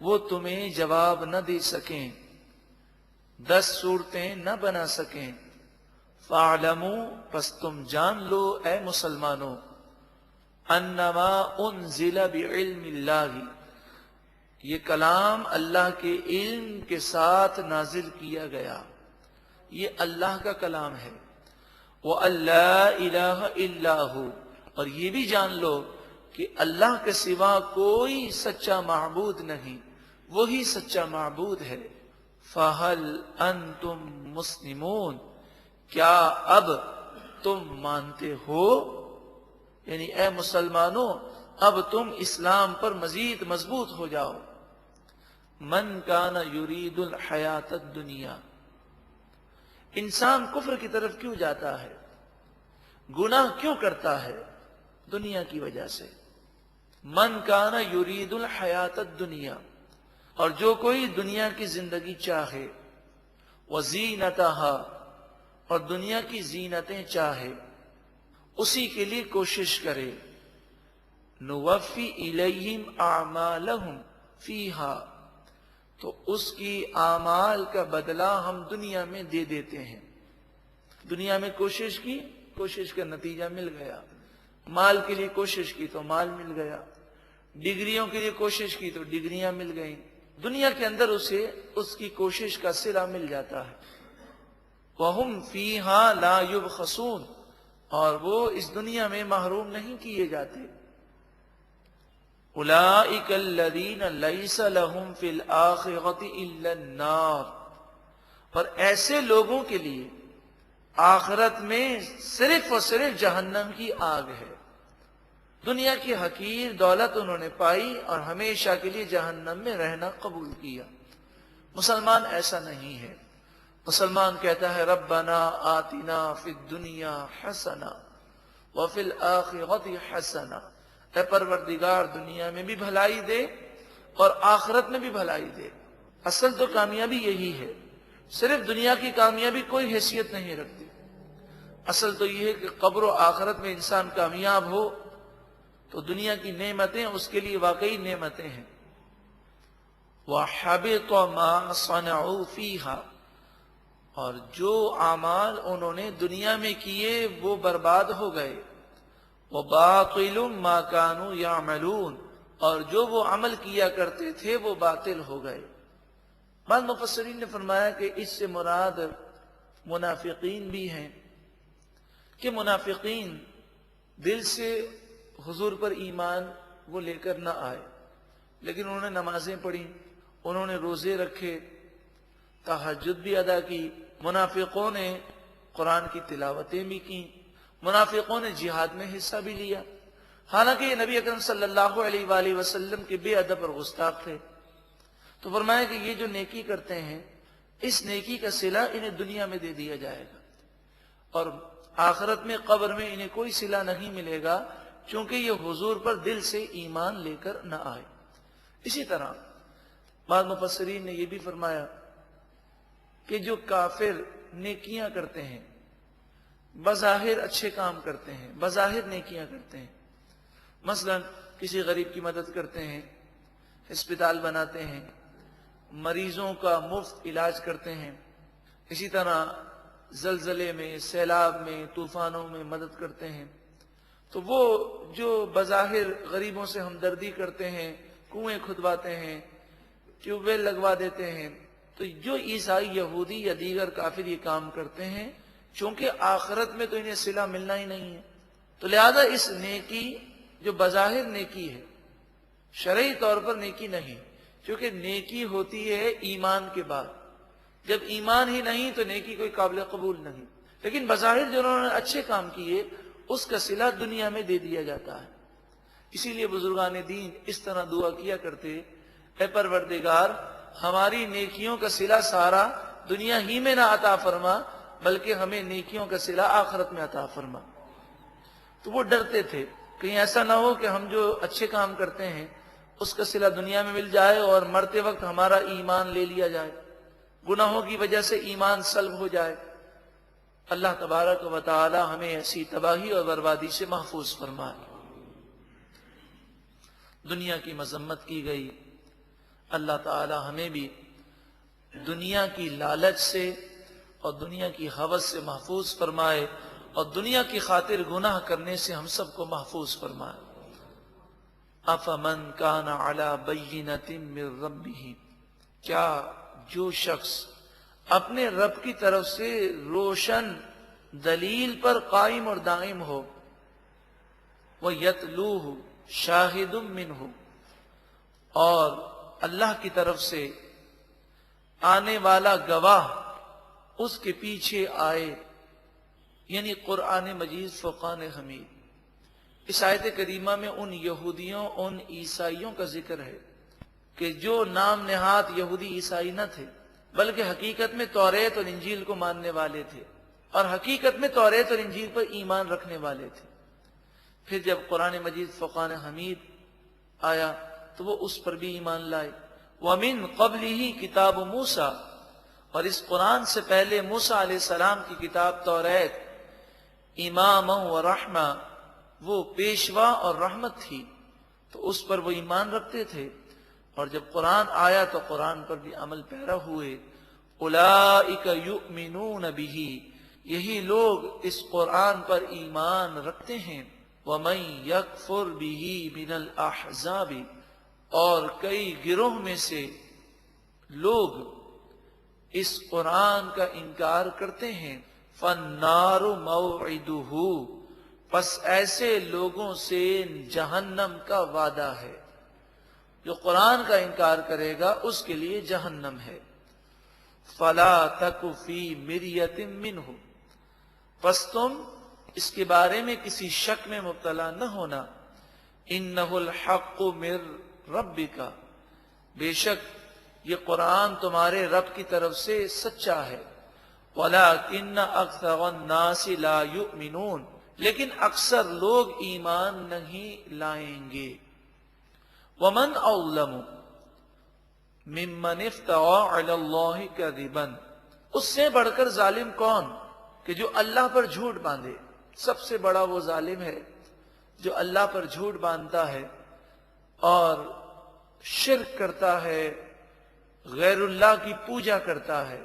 وہ تمہیں جواب نہ دے سکیں، 10 صورتیں نہ بنا سکیں، فَاعْلَمُوا، پس تم جان لو اے مسلمانوں، انما انزل بعلم اللہ، یہ کلام اللہ کے علم کے ساتھ نازل کیا گیا، یہ اللہ کا کلام ہے۔ وَأَن لَّا إِلَٰهَ إِلَّا هُوَ، اور یہ بھی جان لو کہ اللہ کے سوا کوئی سچا معبود نہیں، وہی سچا معبود ہے۔ فَهَلْ أَنْتُمْ مُسْلِمُونَ، کیا اب تم مانتے ہو؟ یعنی اے مسلمانوں اب تم اسلام پر مزید مضبوط ہو جاؤ۔ من کان یرید الحیات الدنیا، انسان کفر کی طرف کیوں جاتا ہے، گناہ کیوں کرتا ہے؟ دنیا کی وجہ سے۔ من کان یرید الحیات الدنیا، اور جو کوئی دنیا کی زندگی چاہے وزینتہا اور دنیا کی زینتیں چاہے اسی کے لیے کوشش کرے نوفی الیہم اعمالہم فیہا تو اس کی اعمال کا بدلہ ہم دنیا میں دے دیتے ہیں. دنیا میں کوشش کی، کوشش کا نتیجہ مل گیا. مال کے لیے کوشش کی تو مال مل گیا، ڈگریوں کے لیے کوشش کی تو ڈگریاں مل گئیں. دنیا کے اندر اسے اس کی کوشش کا صلہ مل جاتا ہے. وَهُمْ فِيهَا لَا يُبْخَسُونَ اور وہ اس دنیا میں محروم نہیں کیے جاتے. أُولَئِكَ الَّذِينَ لَيْسَ لَهُمْ فِي الْآخِرَةِ إِلَّا النَّارُ اور ایسے لوگوں کے لیے آخرت میں صرف اور صرف جہنم کی آگ ہے. دنیا کی حقیر دولت انہوں نے پائی اور ہمیشہ کے لیے جہنم میں رہنا قبول کیا. مسلمان ایسا نہیں ہے. مسلمان کہتا ہے ربنا آتنا فی الدنیا حسنہ وفی الآخرۃ حسنہ، اے پروردگار دنیا میں بھی بھلائی دے اور آخرت میں بھی بھلائی دے. اصل تو کامیابی یہی ہے. صرف دنیا کی کامیابی کوئی حیثیت نہیں رکھتی. اصل تو یہ ہے کہ قبر و آخرت میں انسان کامیاب ہو تو دنیا کی نعمتیں اس کے لیے واقعی نعمتیں ہیں. وَحَبِطَ مَا صَنَعُوا فِيهَا اور جو اعمال انہوں نے دنیا میں کیے وہ برباد ہو گئے. وَبَاطِلٌ مَا كَانُوا يَعْمَلُونَ اور جو وہ عمل کیا کرتے تھے وہ باطل ہو گئے. بعض مفسرین نے فرمایا کہ اس سے مراد منافقین بھی ہیں کہ منافقین دل سے حضور پر ایمان وہ لے کر نہ آئے لیکن انہوں نے نمازیں پڑھی، انہوں نے روزے رکھے، تہجد بھی ادا کی. منافقوں نے قرآن کی تلاوتیں بھی کی، منافقوں نے جہاد میں حصہ بھی لیا، حالانکہ یہ نبی اکرم صلی اللہ علیہ وآلہ وسلم کے بے ادب اور گستاخ تھے. تو فرمایا کہ یہ جو نیکی کرتے ہیں اس نیکی کا صلہ انہیں دنیا میں دے دیا جائے گا اور آخرت میں قبر میں انہیں کوئی صلہ نہیں ملے گا چونکہ یہ حضور پر دل سے ایمان لے کر نہ آئے. اسی طرح بعض مفسرین نے یہ بھی فرمایا کہ جو کافر نیکیاں کرتے ہیں، بظاہر اچھے کام کرتے ہیں، بظاہر نیکیاں کرتے ہیں، مثلا کسی غریب کی مدد کرتے ہیں، ہسپتال بناتے ہیں، مریضوں کا مفت علاج کرتے ہیں، اسی طرح زلزلے میں، سیلاب میں، طوفانوں میں مدد کرتے ہیں، تو وہ جو بظاہر غریبوں سے ہمدردی کرتے ہیں، کنویں کھدواتے ہیں، ٹیوب ویل لگوا دیتے ہیں، تو جو عیسائی، یہودی یا دیگر کافر یہ کام کرتے ہیں چونکہ آخرت میں تو انہیں صلہ ملنا ہی نہیں ہے تو لہذا اس نیکی جو بظاہر نیکی ہے شرعی طور پر نیکی نہیں، کیونکہ نیکی ہوتی ہے ایمان کے بعد. جب ایمان ہی نہیں تو نیکی کوئی قابل قبول نہیں. لیکن بظاہر جو انہوں نے اچھے کام کیے اس کا صلہ دنیا میں دے دیا جاتا ہے. اسی لیے بزرگان دین اس طرح دعا کیا کرتے، اے پروردگار ہماری نیکیوں کا صلہ سارا دنیا ہی میں نہ عطا فرما بلکہ ہمیں نیکیوں کا صلہ آخرت میں عطا فرما. تو وہ ڈرتے تھے کہیں ایسا نہ ہو کہ ہم جو اچھے کام کرتے ہیں اس کا صلہ دنیا میں مل جائے اور مرتے وقت ہمارا ایمان لے لیا جائے، گناہوں کی وجہ سے ایمان سلب ہو جائے. اللہ تبارک و تعالی ہمیں ایسی تباہی اور بربادی سے محفوظ فرمائے. دنیا کی مذمت کی گئی، اللہ تعالی ہمیں بھی دنیا کی لالچ سے اور دنیا کی ہوس سے محفوظ فرمائے اور دنیا کی خاطر گناہ کرنے سے ہم سب کو محفوظ فرمائے. افمن کان علی بینۃ من ربہ کیا جو شخص اپنے رب کی طرف سے روشن دلیل پر قائم اور دائم ہو، وَيَتْلُوهُ شَاهِدٌ مِّنْهُ اور اللہ کی طرف سے آنے والا گواہ اس کے پیچھے آئے، یعنی قرآن مجید فرقان حمید. اس آیت کریمہ میں ان یہودیوں ان عیسائیوں کا ذکر ہے کہ جو نام نہاد یہودی عیسائی نہ تھے بلکہ حقیقت میں توریت اور انجیل کو ماننے والے تھے اور حقیقت میں توریت اور انجیل پر ایمان رکھنے والے تھے. پھر جب قرآن مجید فرقان حمید آیا تو وہ اس پر بھی ایمان لائے. وَمِن قَبْلِهِ کتاب موسیٰ، اور اس قرآن سے پہلے موسیٰ علیہ السلام کی کتاب توریت اماما و رحمہ، وہ پیشوا اور رحمت تھی، تو اس پر وہ ایمان رکھتے تھے، اور جب قرآن آیا تو قرآن پر بھی عمل پیرا ہوئے۔ اولئک یؤمنون بہ، یہی لوگ اس قرآن پر ایمان رکھتے ہیں۔ ومن یکفر بہ من الاحزاب، اور کئی گروہ میں سے لوگ اس قرآن کا انکار کرتے ہیں۔ فالنار موعدہ، پس ایسے لوگوں سے جہنم کا وعدہ ہے، جو قرآن کا انکار کرے گا اس کے لیے جہنم ہے۔ فلا تک فی مریۃ منہ، پس تم اس کے بارے میں کسی شک میں مبتلا نہ ہونا۔ انہ الحق من ربک، بے شک یہ قرآن تمہارے رب کی طرف سے سچا ہے۔ ولیکن اکثر الناس لا یؤمنون، لیکن اکثر لوگ ایمان نہیں لائیں گے۔ ومن اظلم ممن افترى علی اللہ کذبا، اس سے بڑھ کر ظالم کون کہ جو اللہ پر جھوٹ باندھے۔ سب سے بڑا وہ ظالم ہے جو اللہ پر جھوٹ باندھتا ہے اور شرک کرتا ہے، غیر اللہ کی پوجا کرتا ہے،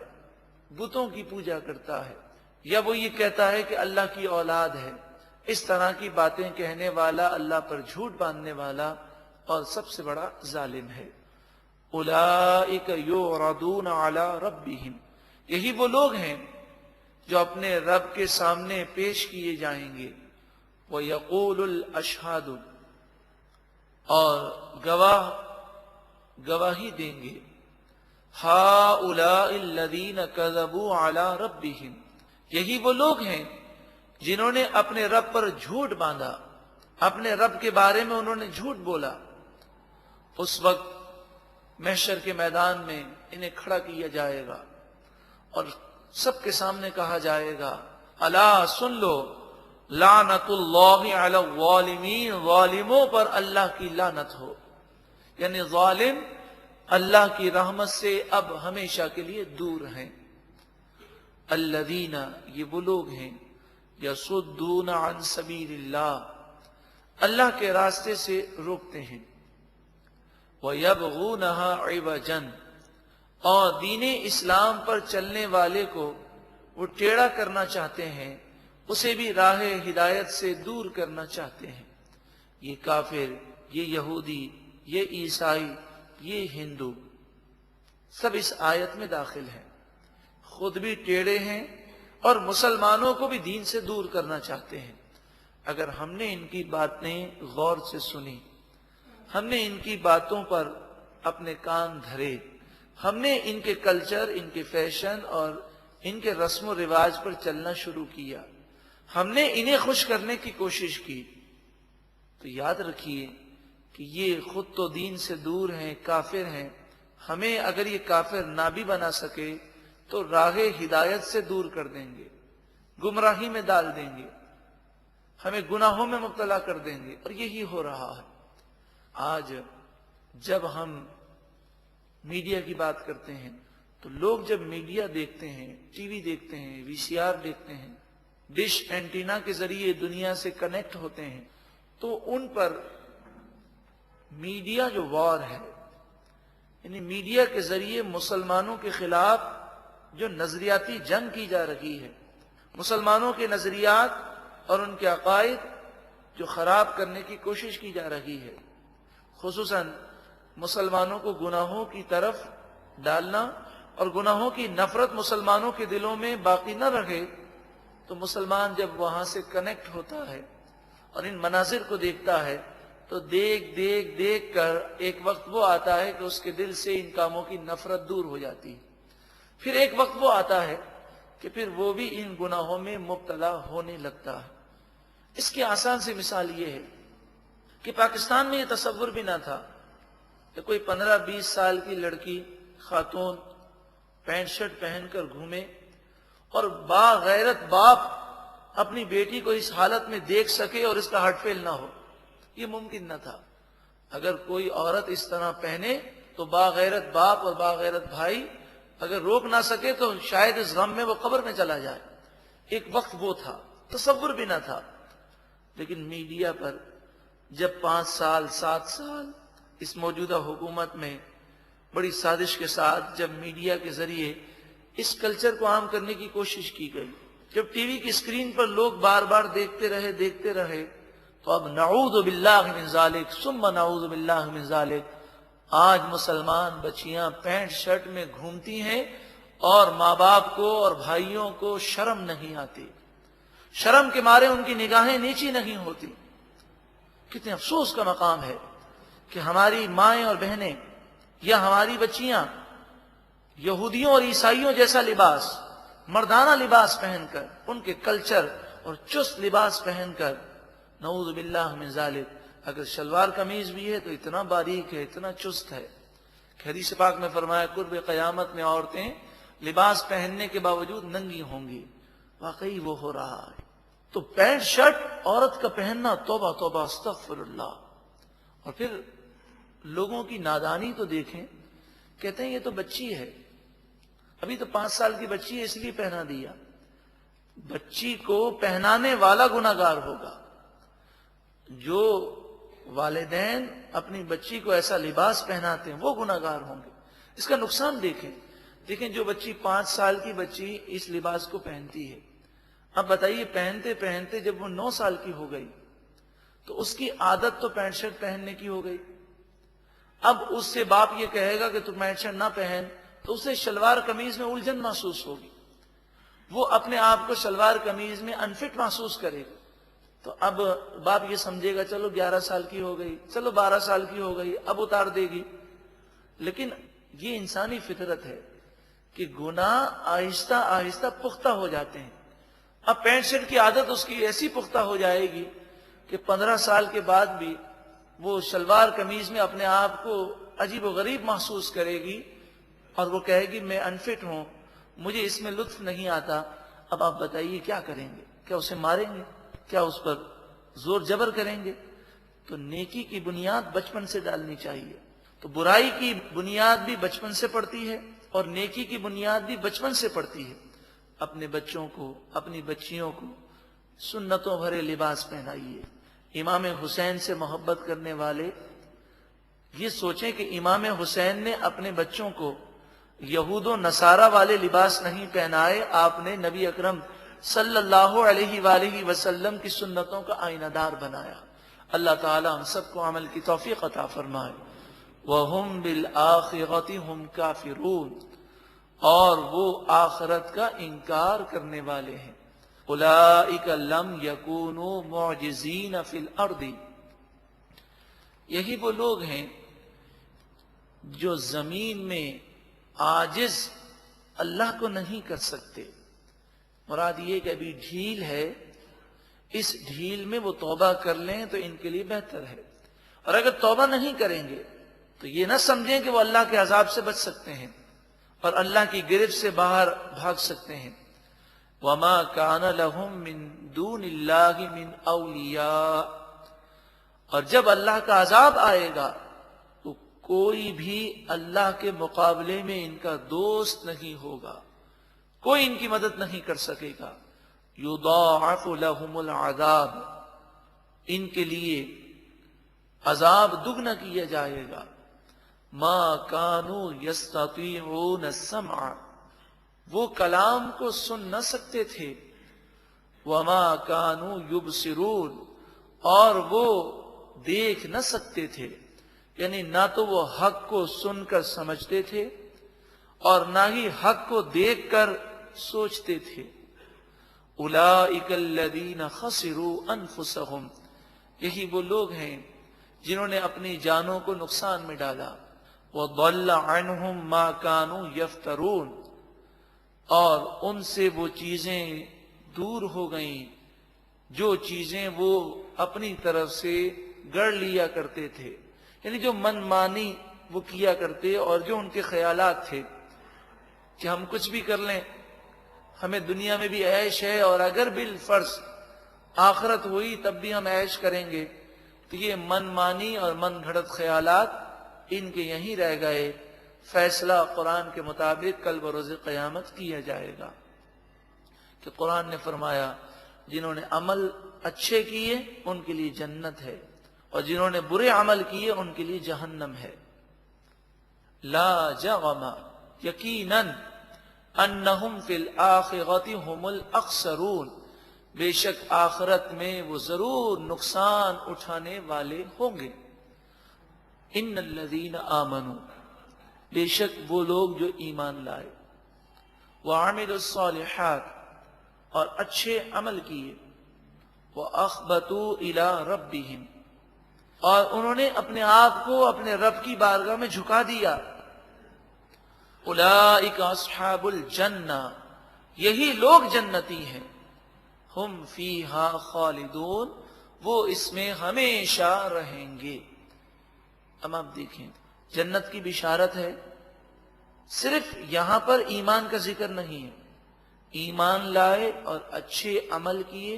بتوں کی پوجا کرتا ہے، یا وہ یہ کہتا ہے کہ اللہ کی اولاد ہے۔ اس طرح کی باتیں کہنے والا، اللہ پر جھوٹ باندھنے والا اور سب سے بڑا ظالم ہے۔ اولئک یعرضون علی ربہم، یہی وہ لوگ ہیں جو اپنے رب کے سامنے پیش کیے جائیں گے۔ وَيَقُولُ الْأَشْهَادُ، اور گواہ گواہی دیں گے۔ هَؤُلَاءِ الَّذِينَ كَذَبُوا عَلَى رَبِّهِمْ، یہی وہ لوگ ہیں جنہوں نے اپنے رب پر جھوٹ باندھا، اپنے رب کے بارے میں انہوں نے جھوٹ بولا۔ اس وقت محشر کے میدان میں انہیں کھڑا کیا جائے گا اور سب کے سامنے کہا جائے گا، الا سن لو، لعنت اللہ علی الظالمین، ظالموں پر اللہ کی لعنت ہو، یعنی ظالم اللہ کی رحمت سے اب ہمیشہ کے لیے دور ہیں۔ الذین، یہ وہ لوگ ہیں، یصدون عن سبیل اللہ، اللہ کے راستے سے روکتے ہیں۔ وَيَبْغُونَهَا عِوَجًا، اور دین اسلام پر چلنے والے کو وہ ٹیڑھا کرنا چاہتے ہیں، اسے بھی راہ ہدایت سے دور کرنا چاہتے ہیں۔ یہ کافر، یہ یہودی، یہ عیسائی، یہ ہندو، سب اس آیت میں داخل ہیں، خود بھی ٹیڑھے ہیں اور مسلمانوں کو بھی دین سے دور کرنا چاہتے ہیں۔ اگر ہم نے ان کی باتیں غور سے سنی، ہم نے ان کی باتوں پر اپنے کان دھرے، ہم نے ان کے کلچر، ان کے فیشن اور ان کے رسم و رواج پر چلنا شروع کیا، ہم نے انہیں خوش کرنے کی کوشش کی، تو یاد رکھیے کہ یہ خود تو دین سے دور ہیں، کافر ہیں۔ ہمیں اگر یہ کافر نہ بھی بنا سکے تو راہ ہدایت سے دور کر دیں گے، گمراہی میں ڈال دیں گے، ہمیں گناہوں میں مبتلا کر دیں گے، اور یہی ہو رہا ہے۔ آج جب ہم میڈیا کی بات کرتے ہیں تو لوگ جب میڈیا دیکھتے ہیں، ٹی وی دیکھتے ہیں، وی سی آر دیکھتے ہیں، ڈش اینٹینا کے ذریعے دنیا سے کنیکٹ ہوتے ہیں، تو ان پر میڈیا جو وار ہے، یعنی میڈیا کے ذریعے مسلمانوں کے خلاف جو نظریاتی جنگ کی جا رہی ہے، مسلمانوں کے نظریات اور ان کے عقائد جو خراب کرنے کی کوشش کی جا رہی ہے، خصوصاً مسلمانوں کو گناہوں کی طرف ڈالنا اور گناہوں کی نفرت مسلمانوں کے دلوں میں باقی نہ رہے، تو مسلمان جب وہاں سے کنیکٹ ہوتا ہے اور ان مناظر کو دیکھتا ہے تو دیکھ کر ایک وقت وہ آتا ہے کہ اس کے دل سے ان کاموں کی نفرت دور ہو جاتی ہے۔ پھر ایک وقت وہ آتا ہے کہ پھر وہ بھی ان گناہوں میں مبتلا ہونے لگتا ہے۔ اس کی آسان سی مثال یہ ہے کہ پاکستان میں یہ تصور بھی نہ تھا کہ کوئی 15-20 سال کی لڑکی، خاتون پینٹ شرٹ پہن کر گھومے اور باغیرت باپ اپنی بیٹی کو اس حالت میں دیکھ سکے اور اس کا ہارٹ فیل نہ ہو۔ یہ ممکن نہ تھا۔ اگر کوئی عورت اس طرح پہنے تو باغیرت باپ اور باغیرت بھائی اگر روک نہ سکے تو شاید اس غم میں وہ قبر میں چلا جائے. ایک وقت وہ تھا، تصور بھی نہ تھا. لیکن میڈیا پر جب 5 سال 7 سال اس موجودہ حکومت میں بڑی سازش کے ساتھ جب میڈیا کے ذریعے اس کلچر کو عام کرنے کی کوشش کی گئی، جب ٹی وی کی اسکرین پر لوگ بار بار دیکھتے رہے تو اب نعوذ باللہ من ذالک ثم نعوذ باللہ من ذالک آج مسلمان بچیاں پینٹ شرٹ میں گھومتی ہیں اور ماں باپ کو اور بھائیوں کو شرم نہیں آتی، شرم کے مارے ان کی نگاہیں نیچی نہیں ہوتی. کتنے افسوس کا مقام ہے کہ ہماری مائیں اور بہنیں یا ہماری بچیاں یہودیوں اور عیسائیوں جیسا لباس، مردانہ لباس پہن کر، ان کے کلچر اور چست لباس پہن کر، نعوذ باللہ من ذالک، اگر شلوار قمیض بھی ہے تو اتنا باریک ہے، اتنا چست ہے. حدیث پاک میں فرمایا قرب قیامت میں عورتیں لباس پہننے کے باوجود ننگی ہوں گی. واقعی وہ ہو رہا ہے. تو پینٹ شرٹ عورت کا پہننا، توبہ توبہ استغفر اللہ. اور پھر لوگوں کی نادانی تو دیکھیں، کہتے ہیں یہ تو بچی ہے، ابھی تو 5 سال کی بچی ہے اس لیے پہنا دیا. بچی کو پہنانے والا گناہگار ہوگا. جو والدین اپنی بچی کو ایسا لباس پہناتے ہیں وہ گناہگار ہوں گے. اس کا نقصان دیکھیں جو بچی 5 سال کی بچی اس لباس کو پہنتی ہے، اب بتائیے پہنتے پہنتے جب وہ 9 سال کی ہو گئی تو اس کی عادت تو پینٹ شرٹ پہننے کی ہو گئی. اب اس سے باپ یہ کہے گا کہ تو پینٹ شرٹ نہ پہن تو اسے شلوار قمیض میں الجھن محسوس ہوگی، وہ اپنے آپ کو شلوار قمیض میں انفٹ محسوس کرے گا. تو اب باپ یہ سمجھے گا چلو 11 سال کی ہو گئی، چلو 12 سال کی ہو گئی، اب اتار دے گی. لیکن یہ انسانی فطرت ہے کہ گناہ آہستہ آہستہ پختہ ہو جاتے ہیں. اب پینٹ شرٹ کی عادت اس کی ایسی پختہ ہو جائے گی کہ 15 سال کے بعد بھی وہ شلوار قمیض میں اپنے آپ کو عجیب و غریب محسوس کرے گی اور وہ کہے گی میں انفٹ ہوں، مجھے اس میں لطف نہیں آتا. اب آپ بتائیے کیا کریں گے؟ کیا اسے ماریں گے؟ کیا اس پر زور جبر کریں گے؟ تو نیکی کی بنیاد بچپن سے ڈالنی چاہیے. تو برائی کی بنیاد بھی بچپن سے پڑتی ہے اور نیکی کی بنیاد بھی بچپن سے پڑتی ہے. اپنے بچوں کو، اپنی بچیوں کو سنتوں بھرے لباس پہنائیے. امام حسین سے محبت کرنے والے یہ سوچیں کہ امام حسین نے اپنے بچوں کو یہود و نصارہ والے لباس نہیں پہنائے، آپ نے نبی اکرم صلی اللہ علیہ وآلہ وسلم کی سنتوں کا آئینہ دار بنایا. اللہ تعالی ہم سب کو عمل کی توفیق عطا فرمائے. وَهُمْ بِالْآخِرَةِ هُمْ كَافِرُونَ، اور وہ آخرت کا انکار کرنے والے ہیں. أُولَئِكَ لَمْ يَكُونُوا مُعْجِزِينَ فِي الْأَرْضِ، یہی وہ لوگ ہیں جو زمین میں عاجز اللہ کو نہیں کر سکتے. مراد یہ کہ ابھی ڈھیل ہے، اس ڈھیل میں وہ توبہ کر لیں تو ان کے لیے بہتر ہے. اور اگر توبہ نہیں کریں گے تو یہ نہ سمجھیں کہ وہ اللہ کے عذاب سے بچ سکتے ہیں اور اللہ کی گرفت سے باہر بھاگ سکتے ہیں. وَمَا كَانَ لَهُم مِّن دُونِ اللَّهِ مِّنْ أَوْلِيَاءَ، اور جب اللہ کا عذاب آئے گا تو کوئی بھی اللہ کے مقابلے میں ان کا دوست نہیں ہوگا، کوئی ان کی مدد نہیں کر سکے گا. يُضَاعَفُ لَهُمُ الْعَذَابُ، ان کے لیے عذاب دگنا کیا جائے گا. مَا كَانُوا يَسْتَطِيعُونَ السَّمْعَ، وہ کلام کو سن نہ سکتے تھے. وَمَا كَانُوا يُبْصِرُونَ، اور وہ دیکھ نہ سکتے تھے. یعنی نہ تو وہ حق کو سن کر سمجھتے تھے اور نہ ہی حق کو دیکھ کر سوچتے تھے. اولئک الذین خسروا انفسهم، یہی وہ لوگ ہیں جنہوں نے اپنی جانوں کو نقصان میں ڈالا. وضل عنہم ما كانوا یفترون، اور ان سے وہ چیزیں دور ہو گئیں جو چیزیں وہ اپنی طرف سے گڑھ لیا کرتے تھے. یعنی جو من مانی وہ کیا کرتے اور جو ان کے خیالات تھے کہ ہم کچھ بھی کر لیں، ہمیں دنیا میں بھی عیش ہے اور اگر بالفرض آخرت ہوئی تب بھی ہم عیش کریں گے. تو یہ من مانی اور من گھڑت خیالات ان کے یہیں رہ گئے، فیصلہ قرآن کے مطابق کل بروز قیامت کیا جائے گا۔ کہ قرآن نے فرمایا جنہوں نے عمل اچھے کیے ان کے لیے جنت ہے، اور جنہوں نے برے عمل کیے ان کے لیے جہنم ہے۔ لا جرم یقیناً انہم فی الآخرۃ ھم الاخسرون، بے شک آخرت میں وہ ضرور نقصان اٹھانے والے ہوں گے۔ ان الذین آمنوا، بے شک وہ لوگ جو ایمان لائے، وعملوا الصالحات، اور اچھے عمل کیے، وَأَخْبَتُوا إِلَىٰ رَبِّهِمْ، اور انہوں نے اپنے آپ کو اپنے رب کی بارگاہ میں جھکا دیا۔ اولئک اصحاب الجنہ، یہی لوگ جنتی ہیں، ہم فیہا خالدون، وہ اس میں ہمیشہ رہیں گے۔ اب آپ دیکھیں جنت کی بشارت ہے، صرف یہاں پر ایمان کا ذکر نہیں ہے، ایمان لائے اور اچھے عمل کیے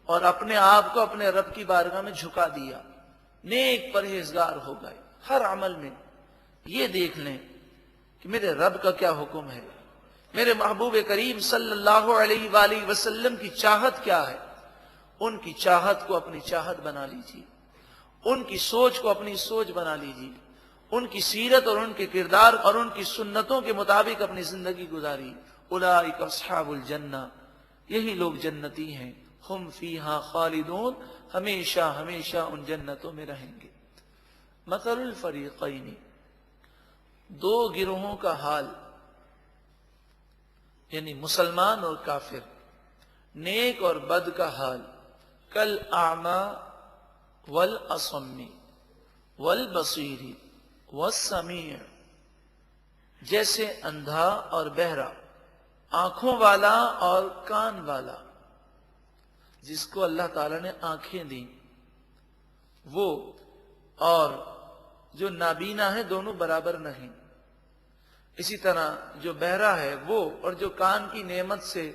اور اپنے آپ کو اپنے رب کی بارگاہ میں جھکا دیا، نیک پرہیزگار ہو گئے ہر عمل میں۔ یہ دیکھ لیں کہ میرے رب کا کیا حکم ہے، میرے محبوب کریم صلی اللہ علیہ وآلہ وسلم کی چاہت کیا ہے۔ ان کی چاہت کو اپنی چاہت بنا لیجیے، ان کی سوچ کو اپنی سوچ بنا لیجیے، ان کی سیرت اور ان کے کردار اور ان کی سنتوں کے مطابق اپنی زندگی گزاری۔ اولئک اصحاب الجنہ، یہی لوگ جنتی ہیں، ہم فیہا خالدون، ہمیشہ ہمیشہ ان جنتوں میں رہیں گے۔ مثل الفریقین، دو گروہوں کا حال، یعنی مسلمان اور کافر، نیک اور بد کا حال، کالاعمی والاصم والبصیر والسمیع، جیسے اندھا اور بہرا، آنکھوں والا اور کان والا۔ جس کو اللہ تعالیٰ نے آنکھیں دیں وہ اور جو نابینا ہے دونوں برابر نہیں، اسی طرح جو بہرا ہے وہ اور جو کان کی نعمت سے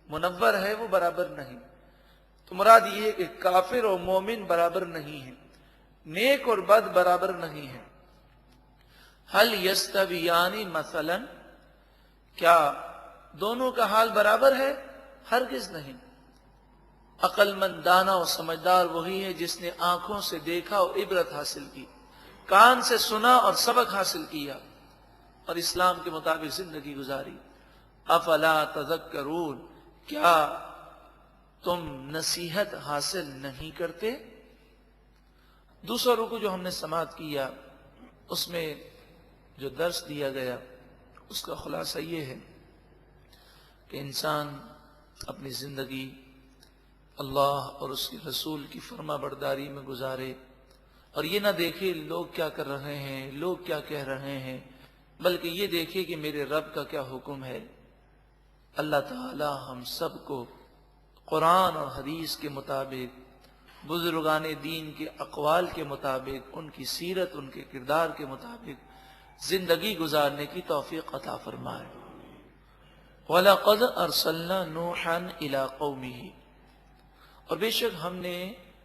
منور ہے وہ برابر نہیں۔ تو مراد یہ ہے کہ کافر اور مومن برابر نہیں ہیں، نیک اور بد برابر نہیں ہیں۔ هل یستویان مثلا، کیا دونوں کا حال برابر ہے؟ ہرگز نہیں۔ عقل مند، دانا اور سمجھدار وہی ہے جس نے آنکھوں سے دیکھا اور عبرت حاصل کی، کان سے سنا اور سبق حاصل کیا اور اسلام کے مطابق زندگی گزاری۔ افلا تذکرون، کیا تم نصیحت حاصل نہیں کرتے؟ دوسرا رکوع جو ہم نے سماعت کیا اس میں جو درس دیا گیا اس کا خلاصہ یہ ہے کہ انسان اپنی زندگی اللہ اور اس کے رسول کی فرما برداری میں گزارے، اور یہ نہ دیکھے لوگ کیا کر رہے ہیں، لوگ کیا کہہ رہے ہیں، بلکہ یہ دیکھے کہ میرے رب کا کیا حکم ہے۔ اللہ تعالی ہم سب کو قرآن اور حدیث کے مطابق، بزرگان دین کے اقوال کے مطابق، ان کی سیرت، ان کے کردار کے مطابق زندگی گزارنے کی توفیق عطا فرمائے۔ وَلَقَدْ أَرْسَلْنَا نُوحًا إِلَىٰ قَوْمِهِ، اور بے شک ہم نے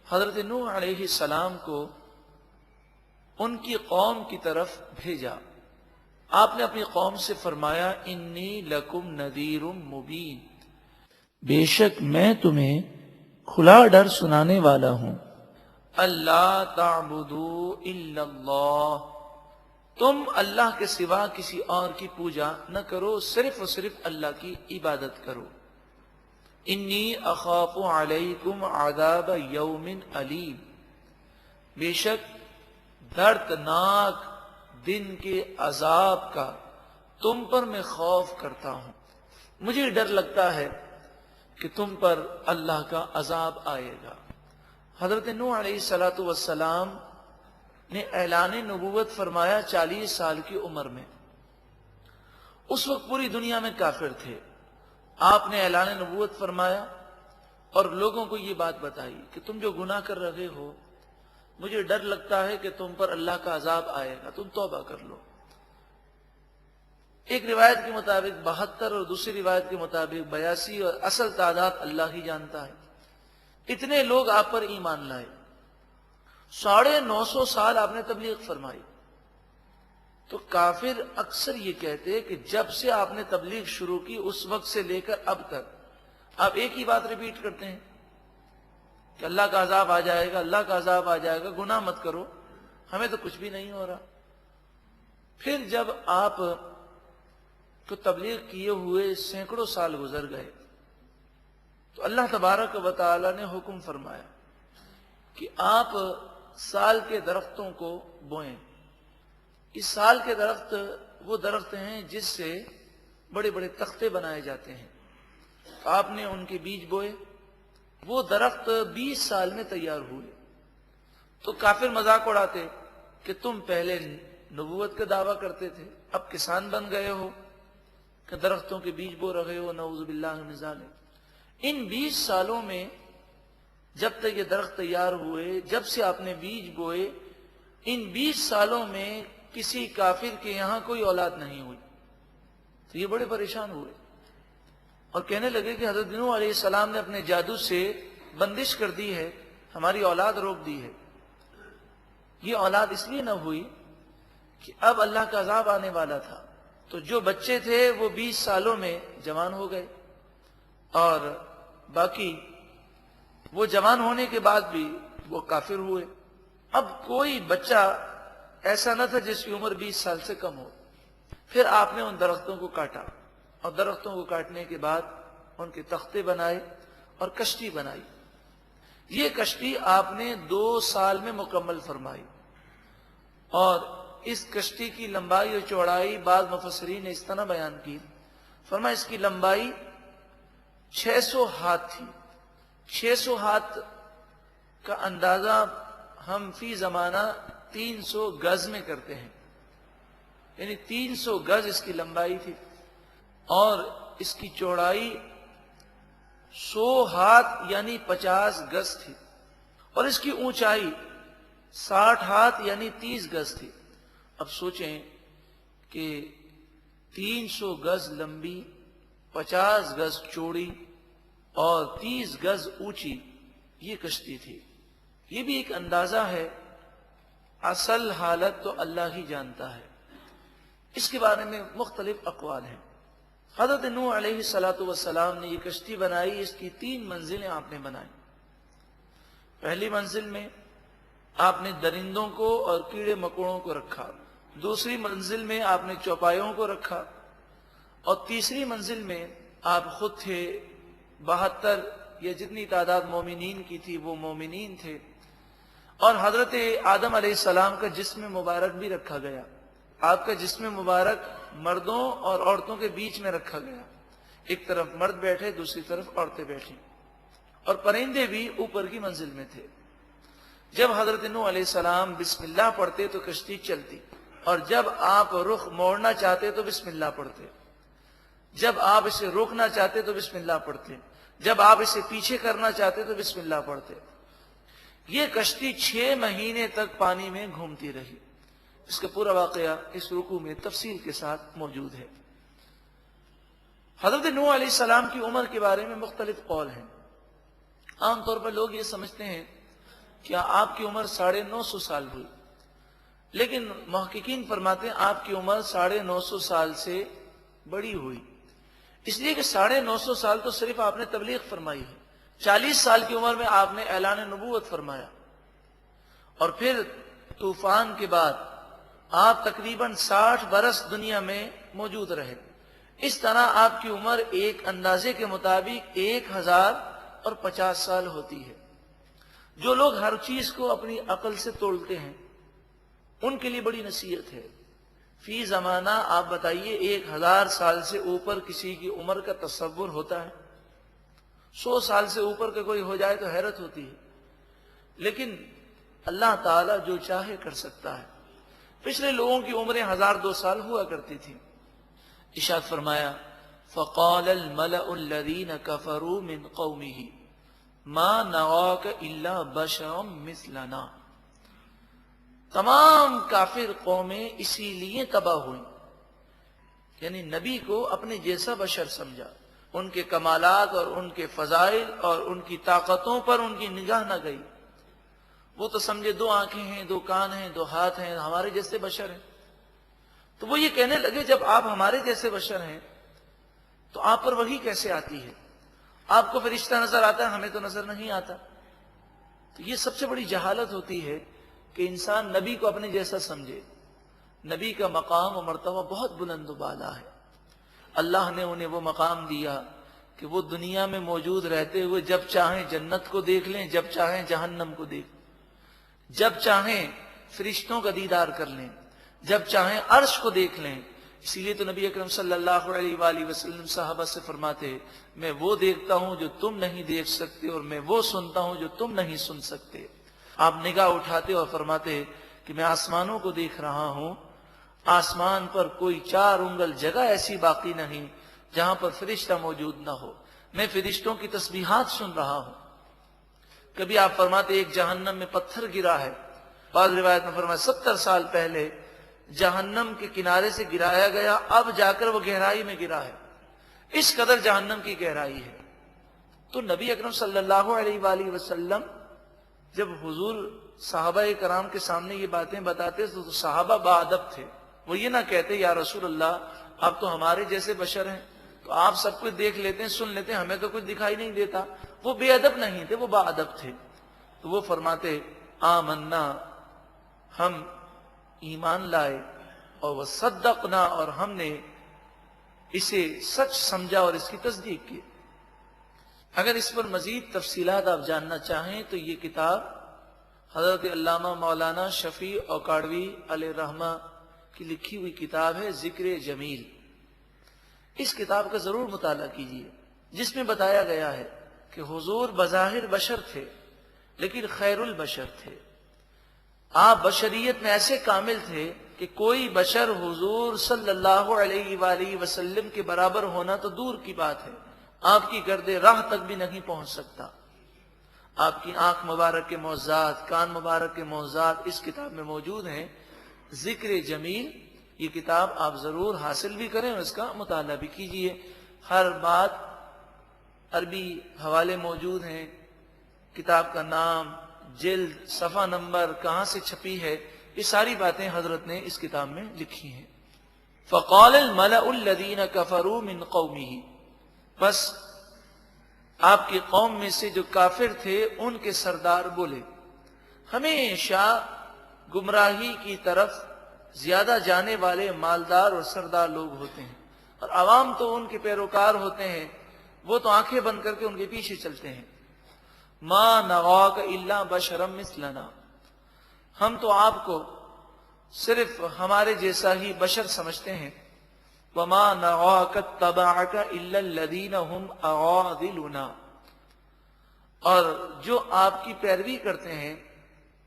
حضرت نوح علیہ السلام کو ان کی قوم کی طرف بھیجا۔ آپ نے اپنی قوم سے فرمایا انی لکم نذیر مبین، بے شک میں تمہیں کھلا ڈر سنانے والا ہوں۔ اللہ تعبدوا الا اللہ، تم اللہ کے سوا کسی اور کی پوجا نہ کرو، صرف اور صرف اللہ کی عبادت کرو۔ انی اخاف علیکم عذاب یوم علیم، بے شک دردناک دن کے عذاب کا تم پر میں خوف کرتا ہوں، مجھے ڈر لگتا ہے کہ تم پر اللہ کا عذاب آئے گا۔ حضرت نوح علیہ السلام نے اعلان نبوت فرمایا 40 سال کی عمر میں۔ اس وقت پوری دنیا میں کافر تھے، آپ نے اعلان نبوت فرمایا اور لوگوں کو یہ بات بتائی کہ تم جو گناہ کر رہے ہو مجھے ڈر لگتا ہے کہ تم پر اللہ کا عذاب آئے گا، تم توبہ کر لو۔ ایک روایت کے مطابق 72 اور دوسری روایت کے مطابق 82، اور اصل تعداد اللہ ہی جانتا ہے۔ اتنے لوگ آپ پر ایمان لائے، 950 سال آپ نے تبلیغ فرمائی، تو کافر اکثر یہ کہتے ہیں کہ جب سے آپ نے تبلیغ شروع کی اس وقت سے لے کر اب تک آپ ایک ہی بات ریپیٹ کرتے ہیں کہ اللہ کا عذاب آ جائے گا، اللہ کا عذاب آ جائے گا، گناہ مت کرو، ہمیں تو کچھ بھی نہیں ہو رہا۔ پھر جب آپ کو تبلیغ کیے ہوئے سینکڑوں سال گزر گئے تو اللہ تبارک و تعالی نے حکم فرمایا کہ آپ سال کے درختوں کو بوئیں۔ اس سال کے درخت وہ درخت ہیں جس سے بڑے بڑے تختے بنائے جاتے ہیں، آپ نے ان کے بیج بوئے، وہ درخت 20 سال میں تیار ہوئے۔ تو کافر مذاق اڑاتے کہ تم پہلے نبوت کا دعویٰ کرتے تھے، اب کسان بن گئے ہو کہ درختوں کے بیج بو رہے ہو، نعوذ باللہ من ذالک۔ ان 20 سالوں میں جب تک یہ درخت تیار ہوئے، جب سے آپ نے بیج بوئے، ان 20 سالوں میں کسی کافر کے یہاں کوئی اولاد نہیں ہوئی۔ تو یہ بڑے پریشان ہوئے اور کہنے لگے کہ حضرت نوح علیہ السلام نے اپنے جادو سے بندش کر دی ہے، ہماری اولاد روک دی ہے۔ یہ اولاد اس لیے نہ ہوئی کہ اب اللہ کا عذاب آنے والا تھا، تو جو بچے تھے وہ 20 سالوں میں جوان ہو گئے، اور باقی وہ جوان ہونے کے بعد بھی وہ کافر ہوئے۔ اب کوئی بچہ ایسا نہ تھا جس کی عمر 20 سال سے کم ہو۔ پھر آپ نے ان درختوں کو کاٹا، اور درختوں کو کاٹنے کے بعد ان کے تختے بنائے اور کشتی بنائی۔ یہ کشتی آپ نے 2 سال میں مکمل فرمائی، اور اس کشتی کی لمبائی اور چوڑائی بعض مفسرین نے اس طرح بیان کی، فرمایا اس کی لمبائی 600 ہاتھ تھی۔ 600 ہاتھ کا اندازہ ہم فی زمانہ 300 گز میں کرتے ہیں، یعنی 300 گز اس کی لمبائی تھی، اور اس کی چوڑائی 100 ہاتھ یعنی 50 گز تھی، اور اس کی اونچائی 60 ہاتھ یعنی 30 گز تھی۔ اب سوچیں کہ 300 گز لمبی، 50 گز چوڑی اور 30 گز اونچی یہ کشتی تھی۔ یہ بھی ایک اندازہ ہے، اصل حالت تو اللہ ہی جانتا ہے۔ اس کے بارے میں مختلف اقوال ہیں۔ حضرت نوح علیہ السلام نے یہ کشتی بنائی، اس کی 3 منزلیں آپ نے بنائی۔ پہلی منزل میں آپ نے درندوں کو اور کیڑے مکوڑوں کو رکھا، دوسری منزل میں آپ نے چوپایوں کو رکھا، اور تیسری منزل میں آپ خود تھے، 72 یا جتنی تعداد مومنین کی تھی وہ مومنین تھے، اور حضرت آدم علیہ السلام کا جسم مبارک بھی رکھا گیا۔ آپ کا جسم مبارک مردوں اور عورتوں کے بیچ میں رکھا گیا، ایک طرف مرد بیٹھے، دوسری طرف عورتیں بیٹھی، اور پرندے بھی اوپر کی منزل میں تھے۔ جب حضرت نوح علیہ السلام بسم اللہ پڑھتے تو کشتی چلتی، اور جب آپ رخ موڑنا چاہتے تو بسم اللہ پڑھتے، جب آپ اسے روکنا چاہتے تو بسم اللہ پڑھتے، جب آپ اسے پیچھے کرنا چاہتے تو بسم اللہ پڑھتے۔ یہ کشتی 6 مہینے تک پانی میں گھومتی رہی۔ اس کا پورا واقعہ اس رکوع میں تفصیل کے ساتھ موجود ہے۔ حضرت نوح علیہ السلام کی عمر کے بارے میں مختلف قول ہیں۔ عام طور پر لوگ یہ سمجھتے ہیں کہ آپ کی عمر 950 سال ہوئی، لیکن محققین فرماتے ہیں آپ کی عمر 950 سال سے بڑی ہوئی، اس لیے کہ 950 سال تو صرف آپ نے تبلیغ فرمائی ہے۔ 40 سال کی عمر میں آپ نے اعلان نبوت فرمایا، اور پھر طوفان کے بعد آپ تقریباً 60 برس دنیا میں موجود رہے۔ اس طرح آپ کی عمر ایک اندازے کے مطابق 1050 سال ہوتی ہے۔ جو لوگ ہر چیز کو اپنی عقل سے تولتے ہیں ان کے لیے بڑی نصیحت ہے۔ فی زمانہ آپ بتائیے 1000 سال سے اوپر کسی کی عمر کا تصور ہوتا ہے؟ 100 سال سے اوپر کا کوئی ہو جائے تو حیرت ہوتی ہے، لیکن اللہ تعالیٰ جو چاہے کر سکتا ہے۔ پچھلے لوگوں کی عمریں 1002 سال ہوا کرتی تھی۔ ارشاد فرمایا فَقَالَ الْمَلَأُ الَّذِينَ كَفَرُوا مِنْ قَوْمِهِ مَا نَرَاكَ إِلَّا بَشَرًا مِثْلَنَا۔ تمام کافر قومیں اسی لیے تباہ ہوئیں، یعنی نبی کو اپنے جیسا بشر سمجھا، ان کے کمالات اور ان کے فضائل اور ان کی طاقتوں پر ان کی نگاہ نہ گئی۔ وہ تو سمجھے 2 آنکھیں ہیں، 2 کان ہیں، 2 ہاتھ ہیں، ہمارے جیسے بشر ہیں۔ تو وہ یہ کہنے لگے جب آپ ہمارے جیسے بشر ہیں تو آپ پر وحی کیسے آتی ہے؟ آپ کو فرشتہ نظر آتا ہے، ہمیں تو نظر نہیں آتا۔ تو یہ سب سے بڑی جہالت ہوتی ہے کہ انسان نبی کو اپنے جیسا سمجھے۔ نبی کا مقام و مرتبہ بہت بلند و بالا ہے۔ اللہ نے انہیں وہ مقام دیا کہ وہ دنیا میں موجود رہتے ہوئے جب چاہیں جنت کو دیکھ لیں، جب چاہیں جہنم کو دیکھ لیں، جب چاہیں فرشتوں کا دیدار کر لیں، جب چاہیں عرش کو دیکھ لیں۔ اسی لیے تو نبی اکرم صلی اللہ علیہ وآلہ وسلم صحابہ سے فرماتے، میں وہ دیکھتا ہوں جو تم نہیں دیکھ سکتے، اور میں وہ سنتا ہوں جو تم نہیں سن سکتے۔ آپ نگاہ اٹھاتے اور فرماتے کہ میں آسمانوں کو دیکھ رہا ہوں، آسمان پر کوئی 4 انگل جگہ ایسی باقی نہیں جہاں پر فرشتہ موجود نہ ہو۔ میں فرشتوں کی تسبیحات سن رہا ہوں۔ کبھی آپ فرماتے ایک جہنم میں پتھر گرا ہے، بعض روایت میں فرمایا 70 سال پہلے جہنم کے کنارے سے گرایا گیا، اب جا کر وہ گہرائی میں گرا ہے، اس قدر جہنم کی گہرائی ہے۔ تو نبی اکرم صلی اللہ علیہ وآلہ وسلم جب حضور صحابہ کرام کے سامنے یہ باتیں بتاتے تو صحابہ باادب تھے، وہ یہ نہ کہتے یا رسول اللہ آپ تو ہمارے جیسے بشر ہیں، تو آپ سب کچھ دیکھ لیتے ہیں، سن لیتے ہیں، ہمیں تو کچھ دکھائی نہیں دیتا۔ وہ بے ادب نہیں تھے، وہ باادب تھے۔ تو وہ فرماتے آمنا، ہم ایمان لائے، اور وہ صدقنا، اور ہم نے اسے سچ سمجھا اور اس کی تصدیق کی۔ اگر اس پر مزید تفصیلات آپ جاننا چاہیں تو یہ کتاب حضرت علامہ مولانا شفیع اوکاڑوی علیہ رحمہ کی لکھی ہوئی کتاب ہے ذکر جمیل۔ اس کتاب کا ضرور مطالعہ کیجیے، جس میں بتایا گیا ہے کہ حضور بظاہر بشر تھے لیکن خیر البشر تھے۔ آپ بشریت میں ایسے کامل تھے کہ کوئی بشر حضور صلی اللہ علیہ وآلہ وسلم کے برابر ہونا تو دور کی بات ہے، آپ کی گرد راہ تک بھی نہیں پہنچ سکتا۔ آپ کی آنکھ مبارک کے معجزات، کان مبارک کے معجزات اس کتاب میں موجود ہیں۔ ذکر جمیل، یہ کتاب آپ ضرور حاصل بھی کریں اور اس کا مطالعہ بھی کیجیے۔ ہر بات عربی حوالے موجود ہیں، کتاب کا نام، جلد، صفحہ نمبر، کہاں سے چھپی ہے، یہ ساری باتیں حضرت نے اس کتاب میں لکھی ہیں۔ فقال الملأ الذین کفروا من قومہ، بس آپ کی قوم میں سے جو کافر تھے ان کے سردار بولے، ہمیشہ گمراہی کی طرف زیادہ جانے والے مالدار اور سردار لوگ ہوتے ہیں، اور عوام تو ان کے پیروکار ہوتے ہیں، وہ تو آنکھیں بند کر کے ان کے پیچھے چلتے ہیں۔ ما نراک الا بشرا مثلنا، ہم تو آپ کو صرف ہمارے جیسا ہی بشر سمجھتے ہیں۔ وما نراک اتبعک الا الذین هم اراذلنا، اور جو آپ کی پیروی کرتے ہیں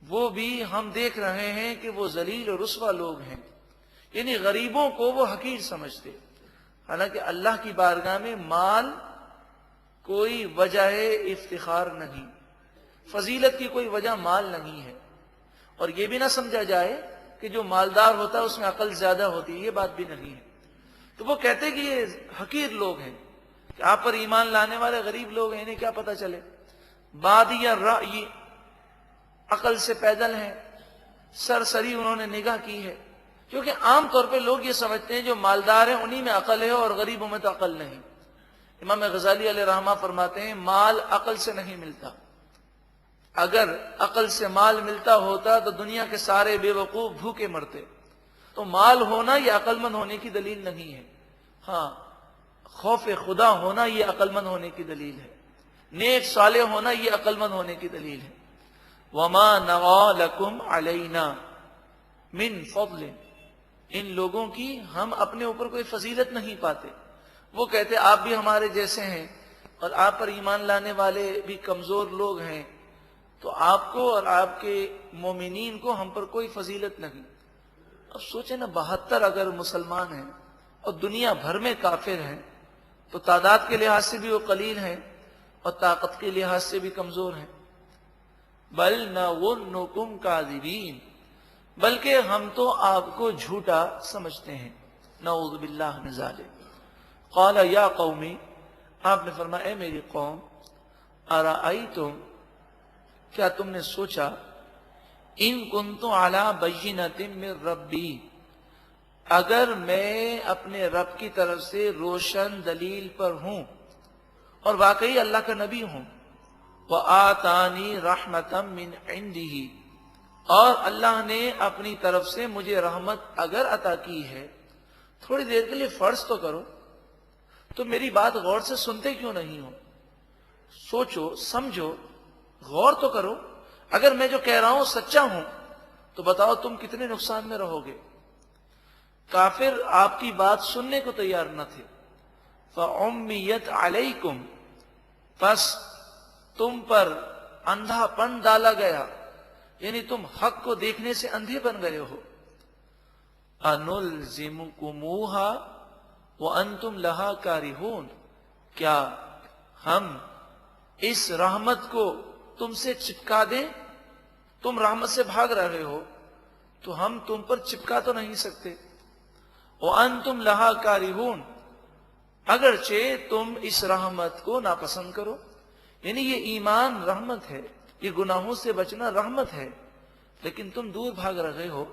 وہ بھی ہم دیکھ رہے ہیں کہ وہ ذلیل اور رسوا لوگ ہیں، یعنی غریبوں کو وہ حقیر سمجھتے۔ حالانکہ اللہ کی بارگاہ میں مال کوئی وجہ افتخار نہیں، فضیلت کی کوئی وجہ مال نہیں ہے، اور یہ بھی نہ سمجھا جائے کہ جو مالدار ہوتا ہے اس میں عقل زیادہ ہوتی ہے، یہ بات بھی نہیں ہے۔ تو وہ کہتے کہ یہ حقیر لوگ ہیں، کہ آپ پر ایمان لانے والے غریب لوگ ہیں، انہیں کیا پتہ چلے، بادی الرأی، عقل سے پیدل ہیں، سرسری انہوں نے نگاہ کی ہے۔ کیونکہ عام طور پہ لوگ یہ سمجھتے ہیں جو مالدار ہیں انہی میں عقل ہے اور غریبوں میں تو عقل نہیں۔ امام غزالی علیہ رحمہ فرماتے ہیں مال عقل سے نہیں ملتا، اگر عقل سے مال ملتا ہوتا تو دنیا کے سارے بے وقوف بھوکے مرتے۔ تو مال ہونا یہ عقل مند ہونے کی دلیل نہیں ہے، ہاں خوف خدا ہونا یہ عقل مند ہونے کی دلیل ہے، نیک صالح ہونا یہ عقل مند ہونے کی دلیل ہے۔ وما نرى لكم علينا من فضل، ان لوگوں کی ہم اپنے اوپر کوئی فضیلت نہیں پاتے۔ وہ کہتے آپ بھی ہمارے جیسے ہیں اور آپ پر ایمان لانے والے بھی کمزور لوگ ہیں، تو آپ کو اور آپ کے مومنین کو ہم پر کوئی فضیلت نہیں۔ اب سوچیں نا، 72 اگر مسلمان ہیں اور دنیا بھر میں کافر ہیں تو تعداد کے لحاظ سے بھی وہ قلیل ہیں اور طاقت کے لحاظ سے بھی کمزور ہیں۔ بل نظنکم کاذبین، بلکہ ہم تو آپ کو جھوٹا سمجھتے ہیں، نعوذ باللہ من ذالک۔ قال یا قومی، آپ نے فرمایا اے میری قوم، ارأیتم، کیا تم نے سوچا، ان کنت علی بینۃ من ربی، اگر میں اپنے رب کی طرف سے روشن دلیل پر ہوں اور واقعی اللہ کا نبی ہوں، وَآتَانِي رَحْمَةً مِّنْ عِنْدِهِ، اور اللہ نے اپنی طرف سے مجھے رحمت اگر عطا کی ہے، تھوڑی دیر کے لیے فرض تو کرو، تو میری بات غور سے سنتے کیوں نہیں ہو؟ سوچو، سمجھو، غور تو کرو۔ اگر میں جو کہہ رہا ہوں سچا ہوں تو بتاؤ تم کتنے نقصان میں رہو گے؟ کافر آپ کی بات سننے کو تیار نہ تھے۔ فَعُمِّيَتْ عَلَيْكُمْ، پس تم پر اندھا پن ڈالا گیا، یعنی تم حق کو دیکھنے سے اندھے بن گئے ہو۔ أَنُلْزِمُكُمُوهَا وَأَنْتُمْ لَهَا كَارِهُونَ، کیا ہم اس رحمت کو تم سے چپکا دیں؟ تم رحمت سے بھاگ رہے ہو تو ہم تم پر چپکا تو نہیں سکتے۔ وَأَنْتُمْ لَهَا كَارِهُونَ، اگرچہ تم اس رحمت کو ناپسند کرو، یعنی یہ ایمان رحمت ہے، یہ گناہوں سے بچنا رحمت ہے، لیکن تم دور بھاگ رہے ہو،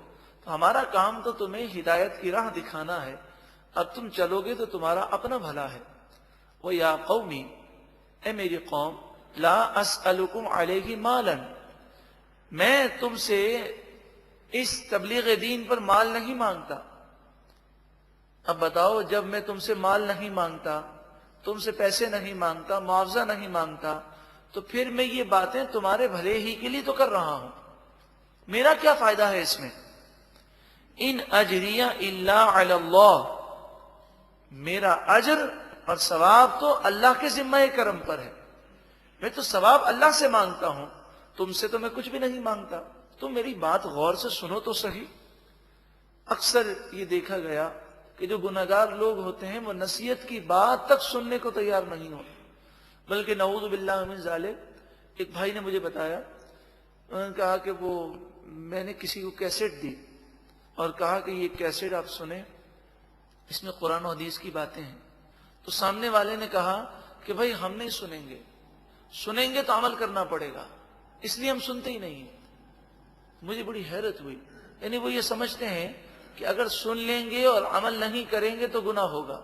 تو ہمارا کام تو تمہیں ہدایت کی راہ دکھانا ہے، اب تم چلو گے تو تمہارا اپنا بھلا ہے۔ وَيَا قَوْمِ، اے میری قوم، لا اسألکم علیہ مالا، میں تم سے اس تبلیغ دین پر مال نہیں مانگتا۔ اب بتاؤ، جب میں تم سے مال نہیں مانگتا، تم سے پیسے نہیں مانگتا، معاوضہ نہیں مانگتا، تو پھر میں یہ باتیں تمہارے بھلے ہی کے لیے تو کر رہا ہوں، میرا کیا فائدہ ہے اس میں؟ ان اجریہ الا علی اللہ، میرا اجر اور ثواب تو اللہ کے ذمہ کرم پر ہے، میں تو ثواب اللہ سے مانگتا ہوں، تم سے تو میں کچھ بھی نہیں مانگتا، تم میری بات غور سے سنو تو صحیح۔ اکثر یہ دیکھا گیا کہ جو گناہگار لوگ ہوتے ہیں وہ نصیحت کی بات تک سننے کو تیار نہیں ہوتے، بلکہ نعوذ باللہ من ذالک۔ ایک بھائی نے مجھے بتایا، انہوں نے کہا کہ وہ میں نے کسی کو کیسٹ دی اور کہا کہ یہ کیسٹ آپ سنیں، اس میں قرآن و حدیث کی باتیں ہیں، تو سامنے والے نے کہا کہ بھائی ہم نہیں سنیں گے، سنیں گے تو عمل کرنا پڑے گا، اس لیے ہم سنتے ہی نہیں ہیں۔ مجھے بڑی حیرت ہوئی، یعنی وہ یہ سمجھتے ہیں کہ اگر سن لیں گے اور عمل نہیں کریں گے تو گناہ ہوگا،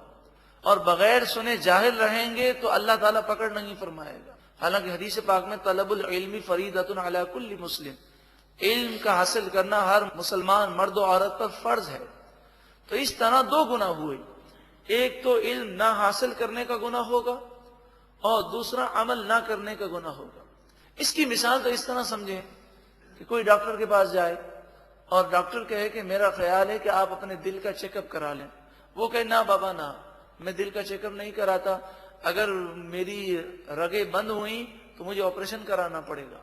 اور بغیر سنے جاہل رہیں گے تو اللہ تعالیٰ پکڑ نہیں فرمائے گا۔ حالانکہ حدیث پاک میں طلب العلم فریضۃ علی کل مسلم، علم کا حاصل کرنا ہر مسلمان مرد و عورت پر فرض ہے۔ تو اس طرح دو گناہ ہوئے، ایک تو علم نہ حاصل کرنے کا گناہ ہوگا اور دوسرا عمل نہ کرنے کا گناہ ہوگا۔ اس کی مثال تو اس طرح سمجھیں کہ کوئی ڈاکٹر کے پاس جائے اور ڈاکٹر کہے کہ میرا خیال ہے کہ آپ اپنے دل کا چیک اپ کرا لیں، وہ کہے نہ بابا نہ، میں دل کا چیک اپ نہیں کراتا، اگر میری رگیں بند ہوئیں تو مجھے آپریشن کرانا پڑے گا۔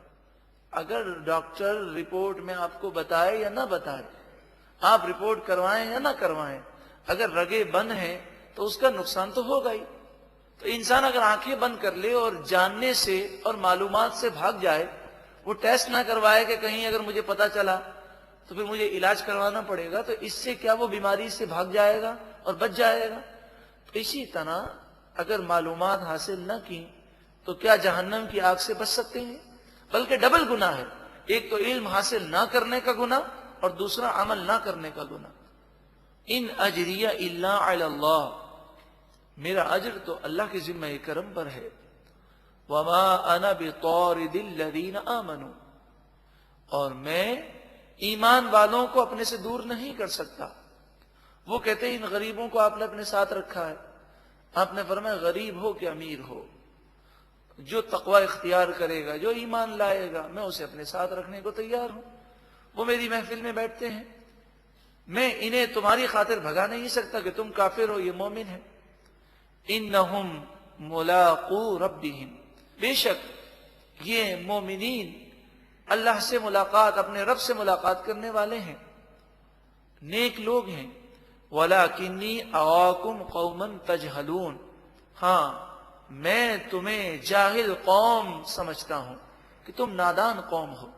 اگر ڈاکٹر رپورٹ میں آپ کو بتائے یا نہ بتائے، آپ رپورٹ کروائیں یا نہ کروائیں، اگر رگیں بند ہیں تو اس کا نقصان تو ہوگا ہی۔ تو انسان اگر آنکھیں بند کر لے اور جاننے سے اور معلومات سے بھاگ جائے، وہ ٹیسٹ نہ کروائے کہ کہیں اگر مجھے پتا چلا تو پھر مجھے علاج کروانا پڑے گا، تو اس سے کیا وہ بیماری سے بھاگ جائے گا اور بچ جائے گا؟ تو اسی طرح اگر معلومات حاصل نہ کی تو کیا جہنم کی آگ سے بچ سکتے ہیں؟ بلکہ ڈبل گناہ ہے، ایک تو علم حاصل نہ کرنے کا گناہ اور دوسرا عمل نہ کرنے کا گناہ۔ ان اجریہ الا علی اللہ، میرا اجر تو اللہ کے ذمہ کرم پر ہے۔ وما انا بطارد الذین آمنوا، اور میں ایمان والوں کو اپنے سے دور نہیں کر سکتا۔ وہ کہتے ہیں ان غریبوں کو آپ نے اپنے ساتھ رکھا ہے، آپ نے فرمایا غریب ہو کہ امیر ہو، جو تقوی اختیار کرے گا، جو ایمان لائے گا، میں اسے اپنے ساتھ رکھنے کو تیار ہوں۔ وہ میری محفل میں بیٹھتے ہیں، میں انہیں تمہاری خاطر بھگا نہیں سکتا کہ تم کافر ہو، یہ مومن ہے۔ انہم ملاقو ربہم، بے شک یہ مومنین اللہ سے ملاقات، اپنے رب سے ملاقات کرنے والے ہیں، نیک لوگ ہیں۔ وَلَكِنِّي أَرَاكُمْ قَوْمًا تَجْهَلُونَ، ہاں میں تمہیں جاہل قوم سمجھتا ہوں کہ تم نادان قوم ہو۔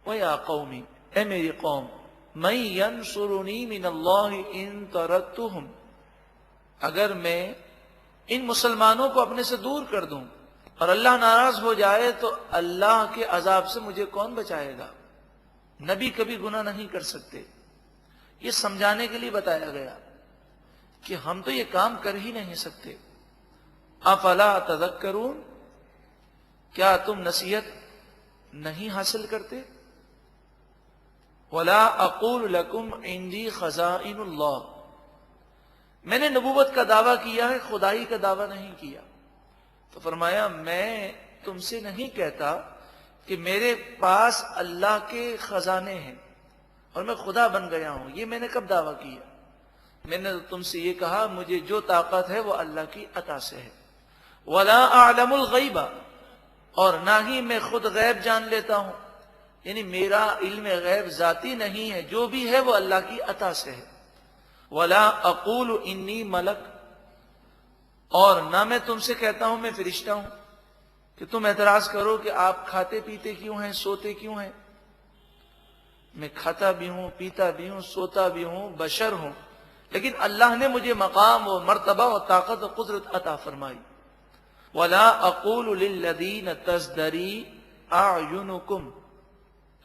وَيَا قَوْمِ، اے میری قوم، مَن يَنصُرُنِي مِنَ اللَّهِ إِن طَرَدتُّهُمْ، اگر میں ان مسلمانوں کو اپنے سے دور کر دوں اور اللہ ناراض ہو جائے تو اللہ کے عذاب سے مجھے کون بچائے گا؟ نبی کبھی گناہ نہیں کر سکتے، یہ سمجھانے کے لیے بتایا گیا کہ ہم تو یہ کام کر ہی نہیں سکتے. افلا تذکرون، کیا تم نصیحت نہیں حاصل کرتے؟ ولا اقول لکم عندی خزائن اللہ، میں نے نبوت کا دعویٰ کیا ہے، خدائی کا دعویٰ نہیں کیا. تو فرمایا میں تم سے نہیں کہتا کہ میرے پاس اللہ کے خزانے ہیں اور میں خدا بن گیا ہوں، یہ میں نے کب دعویٰ کیا؟ میں نے تم سے یہ کہا مجھے جو طاقت ہے وہ اللہ کی عطا سے ہے. ولا اعلم الغیب، اور نہ ہی میں خود غیب جان لیتا ہوں، یعنی میرا علم غیب ذاتی نہیں ہے، جو بھی ہے وہ اللہ کی عطا سے ہے. ولا اقول انی ملک، اور نہ میں تم سے کہتا ہوں میں فرشتہ ہوں کہ تم اعتراض کرو کہ آپ کھاتے پیتے کیوں ہیں، سوتے کیوں ہیں. میں کھاتا بھی ہوں، پیتا بھی ہوں، سوتا بھی ہوں، بشر ہوں، لیکن اللہ نے مجھے مقام و مرتبہ و طاقت و قدرت عطا فرمائی. ولا اقول للذین تزدری اعینکم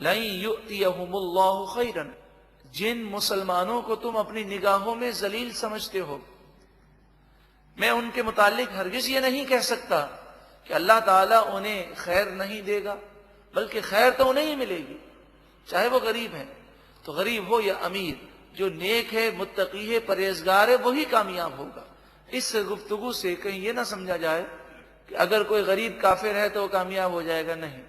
لن یؤتیہم اللہ خیرا، جن مسلمانوں کو تم اپنی نگاہوں میں ذلیل سمجھتے ہو، میں ان کے متعلق ہرگز یہ نہیں کہہ سکتا کہ اللہ تعالیٰ انہیں خیر نہیں دے گا، بلکہ خیر تو انہیں ہی ملے گی، چاہے وہ غریب ہیں تو غریب ہو یا امیر، جو نیک ہے، متقی ہے، پرہیزگار ہے، وہی کامیاب ہوگا. اس گفتگو سے کہیں یہ نہ سمجھا جائے کہ اگر کوئی غریب کافر ہے تو وہ کامیاب ہو جائے گا. نہیں،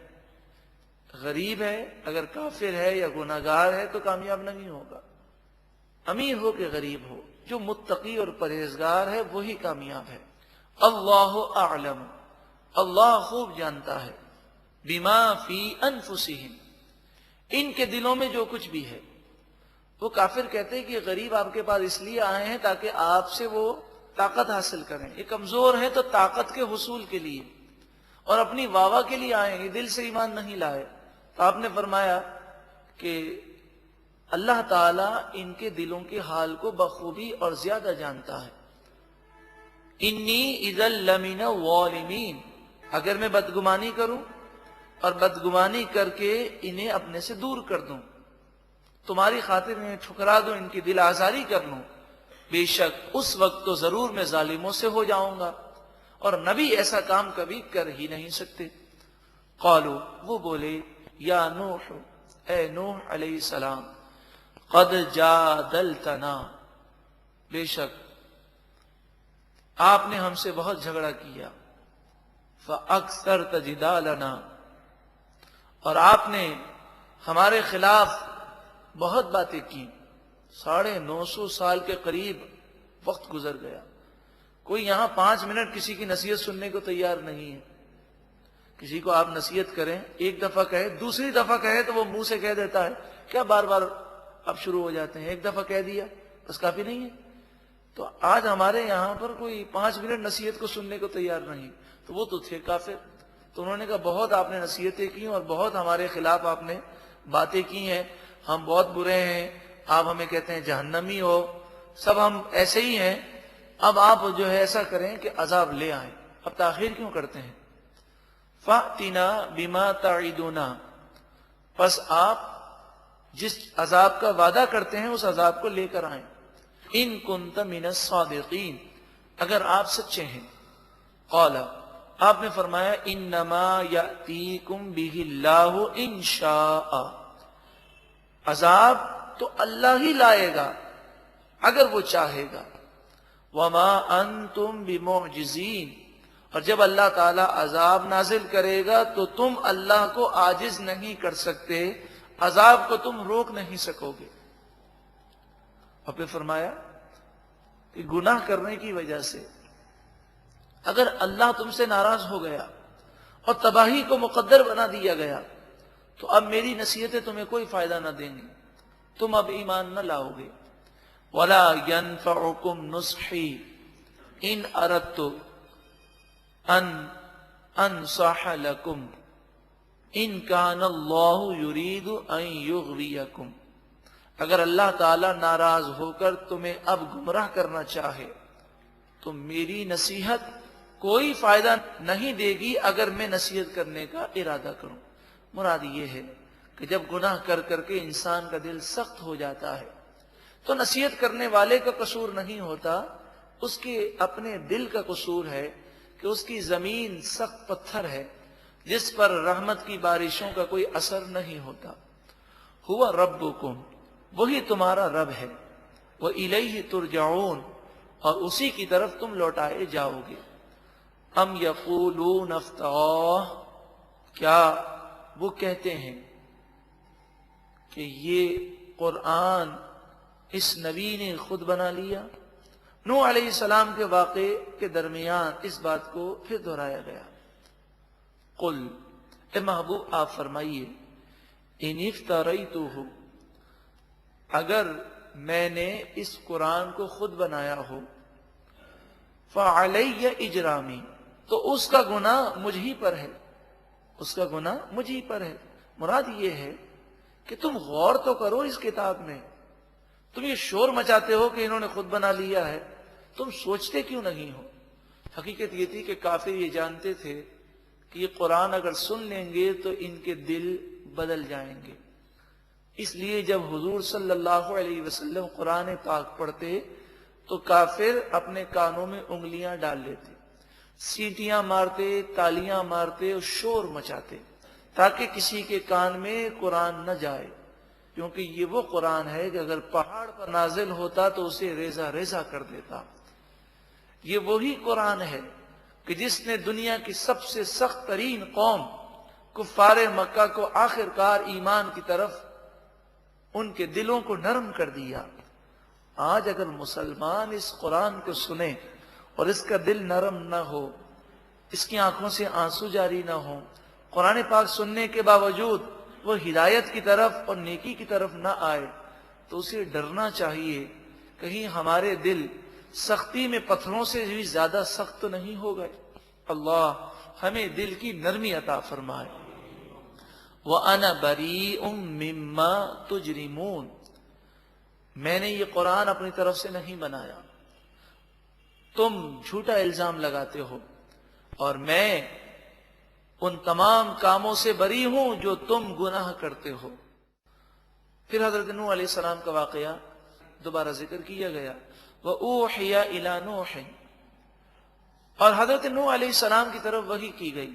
غریب ہے اگر کافر ہے یا گناہگار ہے تو کامیاب نہیں ہوگا. امیر ہو کہ غریب ہو، جو متقی اور پرہیزگار ہے وہی کامیاب ہے. اللہ اعلم، اللہ خوب جانتا ہے، بما فی انفسہم، ان کے دلوں میں جو کچھ بھی ہے. وہ کافر کہتے ہیں کہ غریب آپ کے پاس اس لیے آئے ہیں تاکہ آپ سے وہ طاقت حاصل کریں، یہ کمزور ہیں تو طاقت کے حصول کے لیے اور اپنی واہ کے لیے آئے ہیں، یہ دل سے ایمان نہیں لائے. تو آپ نے فرمایا کہ اللہ تعالیٰ ان کے دلوں کے حال کو بخوبی اور زیادہ جانتا ہے. انی اذا لمن الظالمین، اگر میں بدگمانی کروں اور بدگمانی کر کے انہیں اپنے سے دور کر دوں، تمہاری خاطر انہیں ٹھکرا دوں، ان کی دل آزاری کر لوں، بے شک اس وقت تو ضرور میں ظالموں سے ہو جاؤں گا، اور نبی ایسا کام کبھی کر ہی نہیں سکتے. قالوا، وہ بولے، یا نوح، اے نوح علیہ السلام، قد جادلتنا، بے شک آپ نے ہم سے بہت جھگڑا کیا، فاکثرت جدالنا، اور آپ نے ہمارے خلاف بہت باتیں کی. 950 سال کے قریب وقت گزر گیا، کوئی یہاں 5 منٹ کسی کی نصیحت سننے کو تیار نہیں ہے. کسی کو آپ نصیحت کریں، ایک دفعہ کہے، دوسری دفعہ کہے تو وہ منہ سے کہہ دیتا ہے، کیا بار بار اب شروع ہو جاتے ہیں، ایک دفعہ کہہ دیا بس کافی نہیں ہے. تو آج ہمارے یہاں پر کوئی 5 منٹ نصیحت کو سننے کو تیار نہیں. تو وہ تو تھے کافر. تو انہوں نے کہا بہت آپ نے نصیحتیں کی اور بہت ہمارے خلاف آپ نے باتیں کی ہیں، ہم بہت برے ہیں، آپ ہمیں کہتے ہیں جہنمی ہو، سب ہم ایسے ہی ہیں. اب آپ جو ہے ایسا کریں کہ عذاب لے آئیں، اب تاخیر کیوں کرتے ہیں. فَأْتِنَا بِمَا تَعِدُنَا، پس آپ جس عذاب کا وعدہ کرتے ہیں اس عذاب کو لے کر آئیں. ان کنت من الصادقین، اگر آپ سچے ہیں. قال، آپ نے فرمایا، انما یأتیکم بہ اللہ ان شاء، عذاب تو اللہ ہی لائے گا اگر وہ چاہے گا. وما انتم بمعجزین، اور جب اللہ تعالیٰ عذاب نازل کرے گا تو تم اللہ کو عاجز نہیں کر سکتے، عذاب کو تم روک نہیں سکو گے. اور پھر فرمایا کہ گناہ کرنے کی وجہ سے اگر اللہ تم سے ناراض ہو گیا اور تباہی کو مقدر بنا دیا گیا تو اب میری نصیحتیں تمہیں کوئی فائدہ نہ دیں گی، تم اب ایمان نہ لاؤ گے. وَلَا يَنفَعُكُمْ نُصْحِي إِنْ أَرَدْتُ أَنْ أَنْصَحَ لَكُمْ إِنْ كَانَ اللَّهُ يُرِيدُ أَنْ يُغْوِيَكُمْ، اگر اللہ تعالیٰ ناراض ہو کر تمہیں اب گمراہ کرنا چاہے تو میری نصیحت کوئی فائدہ نہیں دے گی اگر میں نصیحت کرنے کا ارادہ کروں. مراد یہ ہے کہ جب گناہ کر کر کے انسان کا دل سخت ہو جاتا ہے تو نصیحت کرنے والے کا قصور نہیں ہوتا، اس کے اپنے دل کا قصور ہے کہ اس کی زمین سخت پتھر ہے جس پر رحمت کی بارشوں کا کوئی اثر نہیں ہوتا۔ ہوا ربکم، وہی تمہارا رب ہے، وَإِلَيْهِ تُرْجَعُونَ، اور اسی کی طرف تم لوٹائے جاؤ گے۔ ام یقولون افتراہ، کیا وہ کہتے ہیں کہ یہ قرآن اس نبی نے خود بنا لیا؟ نوح علیہ السلام کے واقعے کے درمیان اس بات کو پھر دہرایا گیا۔ قل، اے محبوب آپ فرمائیے، ان افتریتہ، اگر میں نے اس قرآن کو خود بنایا ہو، فعلی اجرامی، تو اس کا گناہ مجھ ہی پر ہے، اس کا گناہ مجھ ہی پر ہے۔ مراد یہ ہے کہ تم غور تو کرو اس کتاب میں، تم یہ شور مچاتے ہو کہ انہوں نے خود بنا لیا ہے، تم سوچتے کیوں نہیں ہو؟ حقیقت یہ تھی کہ کافر یہ جانتے تھے کہ یہ قرآن اگر سن لیں گے تو ان کے دل بدل جائیں گے، اس لیے جب حضور صلی اللہ علیہ وسلم قرآن پاک پڑھتے تو کافر اپنے کانوں میں انگلیاں ڈال لیتے، سیٹیاں مارتے، تالیاں مارتے اور شور مچاتے تاکہ کسی کے کان میں قرآن نہ جائے، کیونکہ یہ وہ قرآن ہے کہ اگر پہاڑ پر نازل ہوتا تو اسے ریزہ ریزہ کر دیتا۔ یہ وہی قرآن ہے کہ جس نے دنیا کی سب سے سخت ترین قوم کفار مکہ کو آخر کار ایمان کی طرف ان کے دلوں کو نرم کر دیا۔ آج اگر مسلمان اس قرآن کو سنے اور اس کا دل نرم نہ ہو، اس کی آنکھوں سے آنسو جاری نہ ہو، قرآن پاک سننے کے باوجود وہ ہدایت کی طرف اور نیکی کی طرف نہ آئے، تو اسے ڈرنا چاہیے کہیں ہمارے دل سختی میں پتھروں سے بھی زیادہ سخت تو نہیں ہو گئے۔ اللہ ہمیں دل کی نرمی عطا فرمائے۔ وَأَنَا بَرِيءٌ مِّمَّا تُجْرِمُونَ، میں نے یہ قرآن اپنی طرف سے نہیں بنایا، تم جھوٹا الزام لگاتے ہو، اور میں ان تمام کاموں سے بری ہوں جو تم گناہ کرتے ہو۔ پھر حضرت نوح علیہ السلام کا واقعہ دوبارہ ذکر کیا گیا۔ وَأُوحِيَ إِلَى نُوحٍ، اور حضرت نوح علیہ السلام کی طرف وحی کی گئی،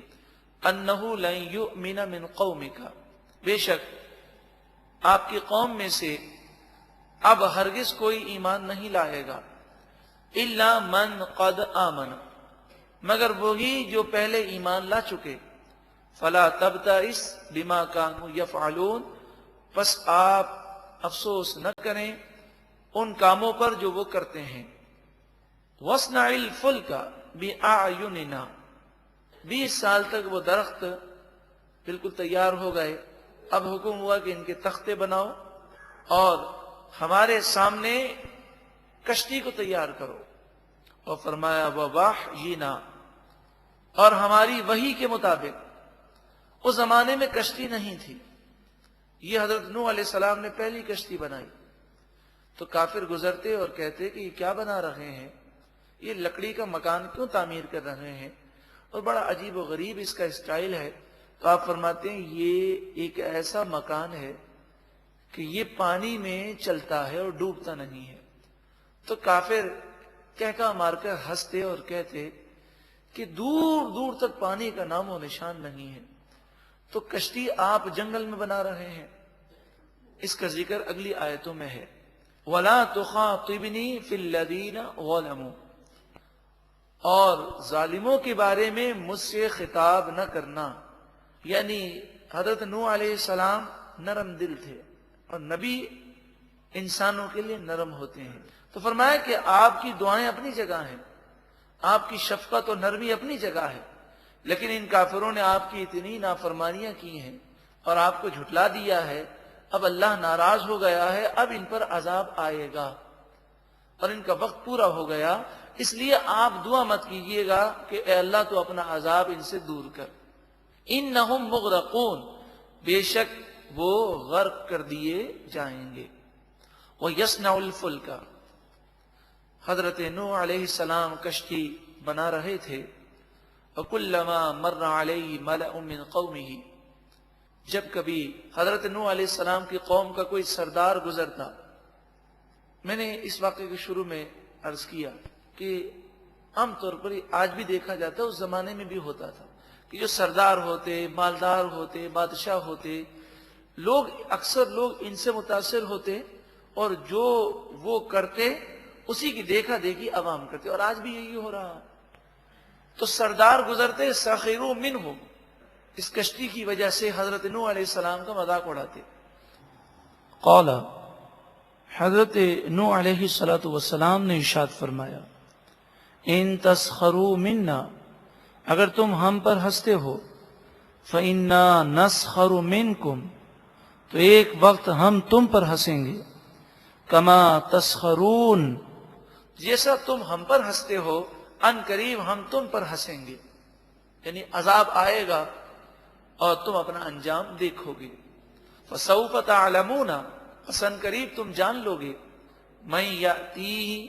أَنَّهُ لَن يُؤْمِنَ مِن قَوْمِكَ، بے شک آپ کی قوم میں سے اب ہرگز کوئی ایمان نہیں لائے گا، إِلَّا مَنْ قَدْ آمَنَ، مگر وہی جو پہلے ایمان لا چکے۔ فَلَا تَبْتَئِسْ بِمَا كَانُوا يَفْعَلُونَ، پس آپ افسوس نہ کریں ان کاموں پر جو وہ کرتے ہیں۔ وَاصْنَعِ الْفُلْكَ بِأَعْيُنِنَا، 20 سال تک وہ درخت بالکل تیار ہو گئے، اب حکم ہوا کہ ان کے تختے بناؤ اور ہمارے سامنے کشتی کو تیار کرو، اور فرمایا وَوَحْيِنَا، اور ہماری وحی کے مطابق۔ اس زمانے میں کشتی نہیں تھی، یہ حضرت نوح علیہ السلام نے پہلی کشتی بنائی۔ تو کافر گزرتے اور کہتے کہ یہ کیا بنا رہے ہیں، یہ لکڑی کا مکان کیوں تعمیر کر رہے ہیں، اور بڑا عجیب و غریب اس کا اسٹائل ہے۔ تو آپ فرماتے ہیں یہ ایک ایسا مکان ہے کہ یہ پانی میں چلتا ہے اور ڈوبتا نہیں ہے۔ تو کافر کہکا مار کر ہنستے اور کہتے کہ دور دور تک پانی کا نام و نشان نہیں ہے، تو کشتی آپ جنگل میں بنا رہے ہیں۔ اس کا ذکر اگلی آیتوں میں ہے۔ وَلَا تُخَاطِبْنِي فِي الَّذِينَ ظَلَمُوا، اور ظالموں کے بارے میں مجھ سے خطاب نہ کرنا، یعنی حضرت نوح علیہ السلام نرم دل تھے، اور نبی انسانوں کے لیے نرم ہوتے ہیں۔ تو فرمایا کہ آپ کی دعائیں اپنی جگہ ہیں، آپ کی شفقت اور نرمی اپنی جگہ ہے، لیکن ان کافروں نے آپ کی اتنی نافرمانیاں کی ہیں اور آپ کو جھٹلا دیا ہے، اب اللہ ناراض ہو گیا ہے، اب ان پر عذاب آئے گا اور ان کا وقت پورا ہو گیا، اس لیے آپ دعا مت کیجئے گا کہ اے اللہ تو اپنا عذاب ان سے دور کر۔ انہم مغرقون، بے شک وہ غرق کر دیے جائیں گے۔ وَيَصْنَعُ الْفُلْكَ، حضرت نوح علیہ السلام کشتی بنا رہے تھے۔ وَكُلَّمَا مَرَّ عَلَيْهِ مَلَأٌ مِّن قَوْمِهِ، جب کبھی حضرت نوح علیہ السلام کی قوم کا کوئی سردار گزرتا، میں نے اس واقعے کے شروع میں عرض کیا کہ عام طور پر آج بھی دیکھا جاتا ہے، اس زمانے میں بھی ہوتا تھا کہ جو سردار ہوتے، مالدار ہوتے، بادشاہ ہوتے، اکثر لوگ ان سے متاثر ہوتے اور جو وہ کرتے اسی کی دیکھا دیکھی عوام کرتے، اور آج بھی یہی ہو رہا۔ تو سردار گزرتے سخروا منہم، اس کشتی کی وجہ سے حضرت نوح علیہ السلام کا مذاق اڑاتے۔ قال، حضرت نوح علیہ السلام نے ارشاد فرمایا، ان تسخروا منا، اگر تم ہم پر ہنستے ہو، فإنا نسخر منکم، تو ایک وقت ہم تم پر ہنسیں گے، کما تسخرون، جیسا تم ہم پر ہنستے ہو ان قریب ہم تم پر ہنسیں گے، یعنی عذاب آئے گا اور تم اپنا انجام دیکھو گے۔ فسوف تعلمون، ان قریب تم جان لو گے، من یأتیہ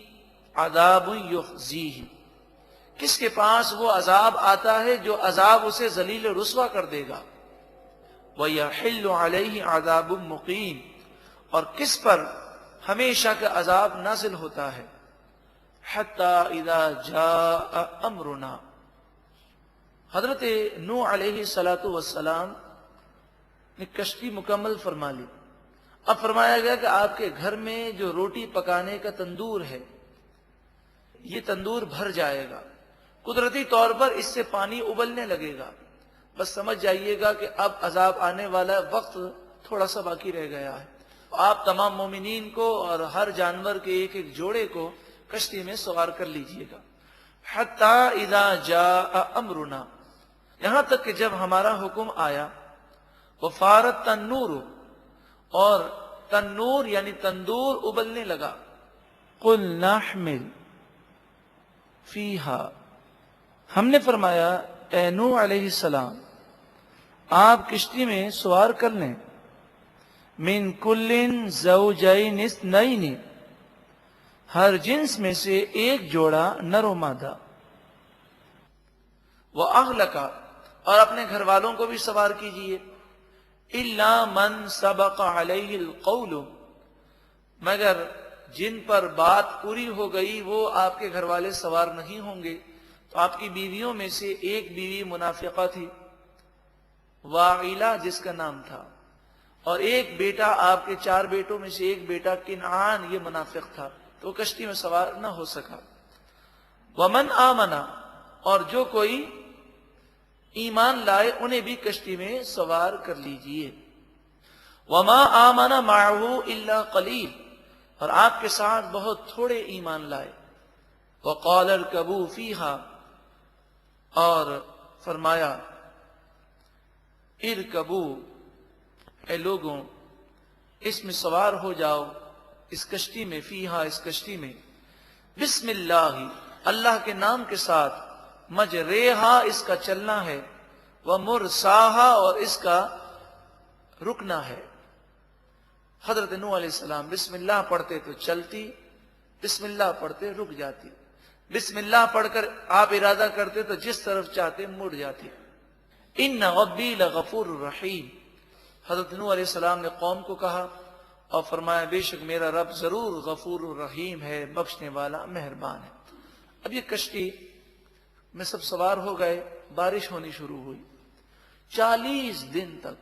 عذاب یخزیہ، کس کے پاس وہ عذاب آتا ہے جو عذاب اسے ذلیل و رسوا کر دے گا، وَيَحِلُّ عَلَيْهِ عَذَابٌ مُقِيمٌ، اور کس پر ہمیشہ کا عذاب نازل ہوتا ہے، حَتَّى إِذَا جَاءَ أَمْرُنَا، حضرت نوح علیہ السلام نے کشتی مکمل فرما لی۔ اب فرمایا گیا کہ آپ کے گھر میں جو روٹی پکانے کا تندور ہے، یہ تندور بھر جائے گا، قدرتی طور پر اس سے پانی ابلنے لگے گا، بس سمجھ جائیے گا کہ اب عذاب آنے والا وقت تھوڑا سا باقی رہ گیا ہے۔ آپ تمام مومنین کو اور ہر جانور کے ایک ایک جوڑے کو کشتی میں سوار کر لیجئے گا، حتی اذا جاء امرنا، یہاں تک کہ جب ہمارا حکم آیا، وفارت تنور، اور تنور یعنی تندور ابلنے لگا، قل نحمل فیہا، ہم نے فرمایا اے نوح علیہ السلام آپ کشتی میں سوار کر لیں، من کل زوجین اثنین، ہر جنس میں سے ایک جوڑا نر و مادہ، وَأَهْلَكَ، اور اپنے گھر والوں کو بھی سوار کیجئے، إِلَّا مَنْ سَبَقَ عَلَيْهِ الْقَوْلُ، مگر جن پر بات پوری ہو گئی وہ آپ کے گھر والے سوار نہیں ہوں گے۔ تو آپ کی بیویوں میں سے ایک بیوی منافقہ تھی، واعلہ جس کا نام تھا، اور ایک بیٹا، آپ کے 4 بیٹوں میں سے ایک بیٹا کنعان، یہ منافق تھا، تو کشتی میں سوار نہ ہو سکا۔ وَمَنْ آمَنَ، اور جو کوئی ایمان لائے انہیں بھی کشتی میں سوار کر لیجئے۔ وَمَا آمَنَ مَعَهُ إِلَّا قَلِيلٌ، اور آپ کے ساتھ بہت تھوڑے ایمان لائے۔ وَقَالَ ارْكَبُوا فِيهَا، اور فرمایا ارکبوا، اے لوگوں اس میں سوار ہو جاؤ، اس کشتی میں، فیہا اس کشتی میں، بسم اللہ اللہ کے نام کے ساتھ، مجریہا اس کا چلنا ہے، ومرساہا اور اس کا رکنا ہے۔ حضرت نوح علیہ السلام بسم اللہ پڑھتے تو چلتی، بسم اللہ پڑھتے رک جاتی، بسم اللہ پڑھ کر آپ ارادہ کرتے تو جس طرف چاہتے مڑ جاتی۔ ان ربی لغفور رحیم، حضرت نوح علیہ السلام نے قوم کو کہا اور فرمایا بے شک میرا رب ضرور غفور الرحیم ہے، بخشنے والا مہربان ہے۔ اب یہ کشتی میں سب سوار ہو گئے، بارش ہونی شروع ہوئی، 40 دن تک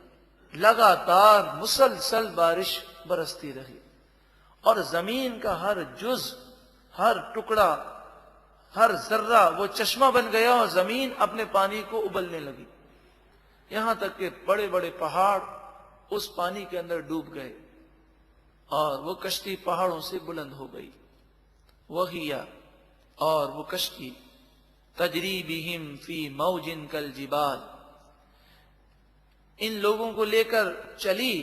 لگاتار مسلسل بارش برستی رہی، اور زمین کا ہر جز، ہر ٹکڑا، ہر ذرہ وہ چشمہ بن گیا، اور زمین اپنے پانی کو ابلنے لگی، یہاں تک کہ بڑے بڑے پہاڑ اس پانی کے اندر ڈوب گئے، اور وہ کشتی پہاڑوں سے بلند ہو گئی۔ وہی، اور وہ کشتی، تجری بہم فی موج کالجبال، ان لوگوں کو لے کر چلی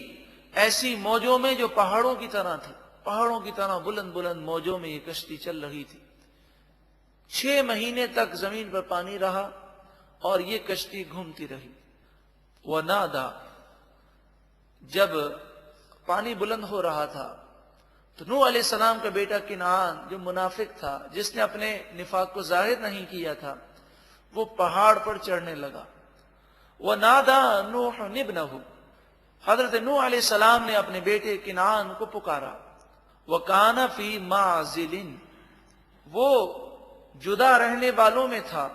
ایسی موجوں میں جو پہاڑوں کی طرح تھی، پہاڑوں کی طرح بلند بلند موجوں میں یہ کشتی چل رہی تھی۔ 6 مہینے تک زمین پر پانی رہا اور یہ کشتی گھومتی رہی۔ وَنَادَى، جب پانی بلند ہو رہا تھا تو نوح علیہ السلام کا بیٹا کنعان جو منافق تھا، جس نے اپنے نفاق کو ظاہر نہیں کیا تھا، وہ پہاڑ پر چڑھنے لگا۔ وَنَادَى نُوحٌ ابْنَهُ، حضرت نوح علیہ السلام نے اپنے بیٹے کنعان کو پکارا، وَكَانَ فِي مَعْزِلٍ، وہ جدا رہنے والوں میں تھا،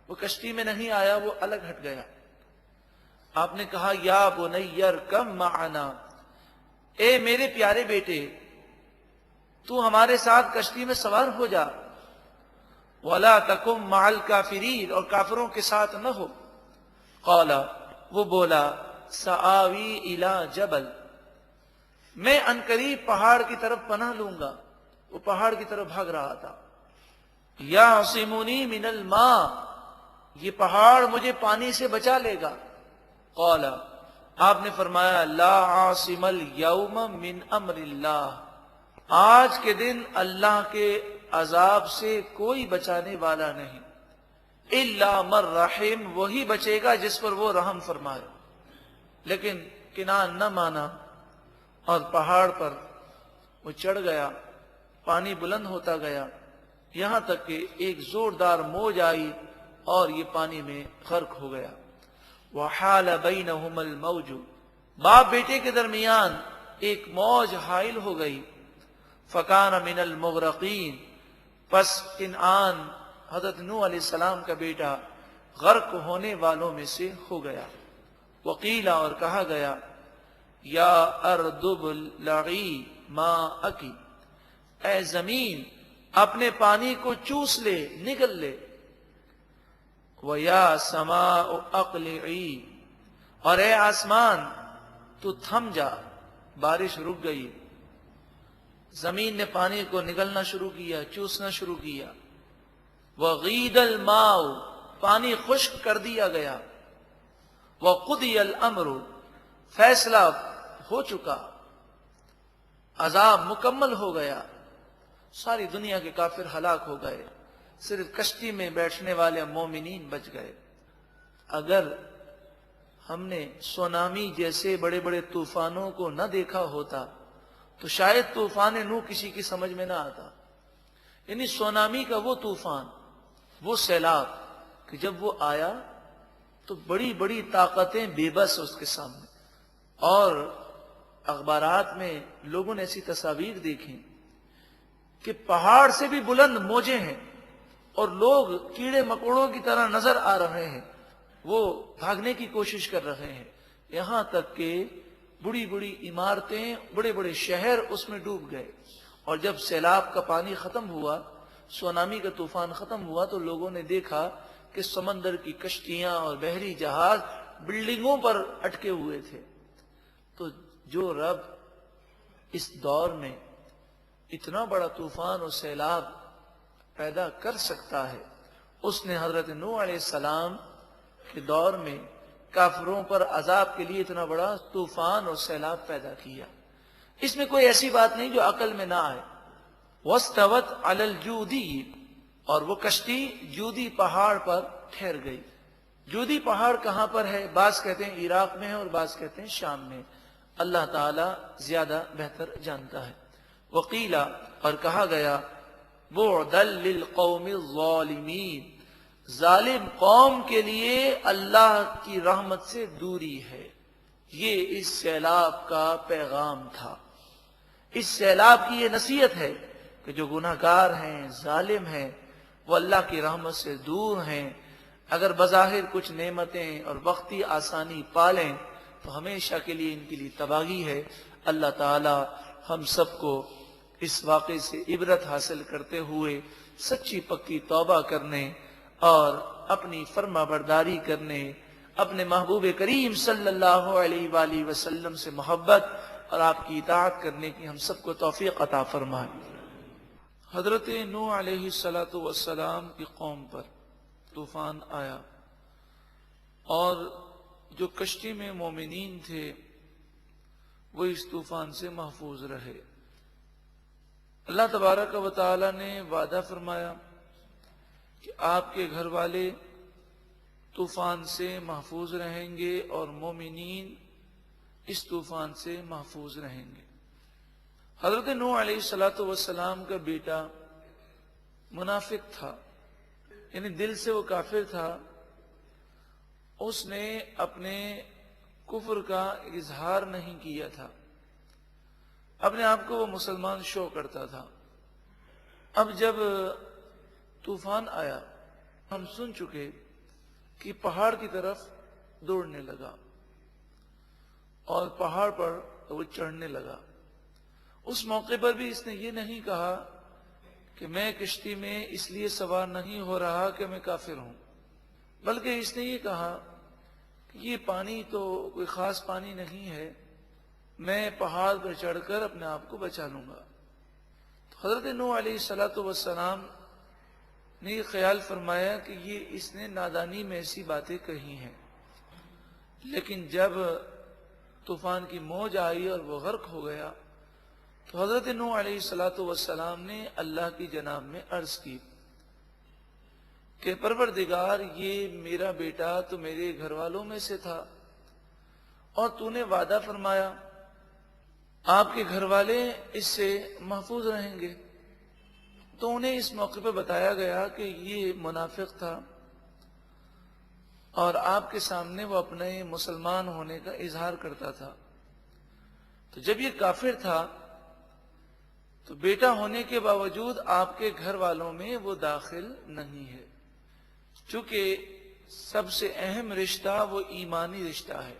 وہ کشتی میں نہیں آیا، وہ الگ ہٹ گیا۔ آپ نے کہا یا بنی ارکب معنا، اے میرے پیارے بیٹے تو ہمارے ساتھ کشتی میں سوار ہو جا، وَلَا تَكُن مَعَ الْكَافِرِينَ، اور کافروں کے ساتھ نہ ہو۔ قال، وہ بولا سآوی إِلَى جبل، میں عنقریب پہاڑ کی طرف پناہ لوں گا۔ وہ پہاڑ کی طرف بھاگ رہا تھا۔ یعصمنی من الماء، یہ پہاڑ مجھے پانی سے بچا لے گا۔ قال، آپ نے فرمایا لا عاصم اليوم من امر اللہ، آج کے دن اللہ کے عذاب سے کوئی بچانے والا نہیں، الا من رحم، وہی بچے گا جس پر وہ رحم فرمائے۔ لیکن کنان نہ مانا اور پہاڑ پر وہ چڑھ گیا، پانی بلند ہوتا گیا، یہاں تک کہ ایک زوردار موج آئی اور یہ پانی میں غرق ہو گیا۔ وحال بینہم الموج، باپ بیٹے کے درمیان ایک موج حائل ہو گئی۔ فکان من المغرقین، پس کنعان حضرت نوح علیہ السلام کا بیٹا غرق ہونے والوں میں سے ہو گیا۔ وقیل، اور کہا گیا یا ارض ابلعی ماءکی، اے زمین اپنے پانی کو چوس لے، نگل لے۔ وَيَا سَمَاءُ أَقْلِعِي، اور اے آسمان تو تھم جا، بارش رک گئی۔ زمین نے پانی کو نگلنا شروع کیا، چوسنا شروع کیا۔ وَغِيدَ الْمَاءُ، پانی خشک کر دیا گیا۔ وَقُضِيَ الْأَمْرُ، فیصلہ ہو چکا، عذاب مکمل ہو گیا، ساری دنیا کے کافر ہلاک ہو گئے، صرف کشتی میں بیٹھنے والے مومنین بچ گئے۔ اگر ہم نے سونامی جیسے بڑے بڑے طوفانوں کو نہ دیکھا ہوتا تو شاید طوفان نوح کسی کی سمجھ میں نہ آتا۔ یعنی سونامی کا وہ طوفان، وہ سیلاب کہ جب وہ آیا تو بڑی بڑی طاقتیں بے بس اس کے سامنے، اور اخبارات میں لوگوں نے ایسی تصاویر دیکھی کہ پہاڑ سے بھی بلند موجیں ہیں اور لوگ کیڑے مکوڑوں کی طرح نظر آ رہے ہیں، وہ بھاگنے کی کوشش کر رہے ہیں، یہاں تک کہ بڑی بڑی عمارتیں، بڑے بڑے شہر اس میں ڈوب گئے۔ اور جب سیلاب کا پانی ختم ہوا، سونامی کا طوفان ختم ہوا، تو لوگوں نے دیکھا کہ سمندر کی کشتیاں اور بحری جہاز بلڈنگوں پر اٹکے ہوئے تھے۔ تو جو رب اس دور میں اتنا بڑا طوفان اور سیلاب پیدا کر سکتا ہے، اس نے حضرت نوح علیہ السلام کے دور میں کافروں پر عذاب کے لیے اتنا بڑا طوفان اور سیلاب پیدا کیا۔ اس میں کوئی ایسی بات نہیں جو عقل میں نہ آئے۔ وَاسْتَوَتْ عَلَى الْجُودِيِّ، اور وہ کشتی جودی پہاڑ پر ٹھہر گئی۔ جودی پہاڑ کہاں پر ہے؟ بعض کہتے ہیں عراق میں ہے اور بعض کہتے ہیں شام میں، اللہ تعالی زیادہ بہتر جانتا ہے۔ وقیلا، اور کہا گیا بُعْدًا لِلْقَوْمِ الظَّالِمِينَ، ظالم قوم کے لیے اللہ کی رحمت سے دوری ہے۔ یہ اس سیلاب کا پیغام تھا، اس سیلاب کی یہ نصیحت ہے کہ جو گناہ گار ہیں، ظالم ہیں، وہ اللہ کی رحمت سے دور ہیں۔ اگر بظاہر کچھ نعمتیں اور وقتی آسانی پالیں تو ہمیشہ کے لیے ان کے لیے تباہی ہے۔ اللہ تعالی ہم سب کو اس واقعے سے عبرت حاصل کرتے ہوئے سچی پکی توبہ کرنے اور اپنی فرما برداری کرنے، اپنے محبوب کریم صلی اللہ علیہ وآلہ وسلم سے محبت اور آپ کی اطاعت کرنے کی ہم سب کو توفیق عطا فرمائے۔ حضرت نوح علیہ السلام کی قوم پر طوفان آیا اور جو کشتی میں مومنین تھے وہ اس طوفان سے محفوظ رہے۔ اللہ تبارک و تعالی نے وعدہ فرمایا کہ آپ کے گھر والے طوفان سے محفوظ رہیں گے اور مومنین اس طوفان سے محفوظ رہیں گے۔ حضرت نوح علیہ السلام کا بیٹا منافق تھا، یعنی دل سے وہ کافر تھا۔ اس نے اپنے کفر کا اظہار نہیں کیا تھا، اپنے آپ کو وہ مسلمان شو کرتا تھا۔ اب جب طوفان آیا، ہم سن چکے کہ پہاڑ کی طرف دوڑنے لگا اور پہاڑ پر وہ چڑھنے لگا۔ اس موقع پر بھی اس نے یہ نہیں کہا کہ میں کشتی میں اس لیے سوار نہیں ہو رہا کہ میں کافر ہوں، بلکہ اس نے یہ کہا کہ یہ پانی تو کوئی خاص پانی نہیں ہے، میں پہاڑ پر چڑھ کر اپنے آپ کو بچا لوں گا۔ تو حضرت نوح علیہ الصلوۃ والسلام نے یہ خیال فرمایا کہ یہ اس نے نادانی میں ایسی باتیں کہی ہیں، لیکن جب طوفان کی موج آئی اور وہ غرق ہو گیا تو حضرت نوح علیہ الصلوۃ والسلام نے اللہ کی جناب میں عرض کی کہ پروردگار، یہ میرا بیٹا تو میرے گھر والوں میں سے تھا، اور تو نے وعدہ فرمایا آپ کے گھر والے اس سے محفوظ رہیں گے۔ تو انہیں اس موقع پہ بتایا گیا کہ یہ منافق تھا اور آپ کے سامنے وہ اپنے مسلمان ہونے کا اظہار کرتا تھا۔ تو جب یہ کافر تھا تو بیٹا ہونے کے باوجود آپ کے گھر والوں میں وہ داخل نہیں ہے، چونکہ سب سے اہم رشتہ وہ ایمانی رشتہ ہے۔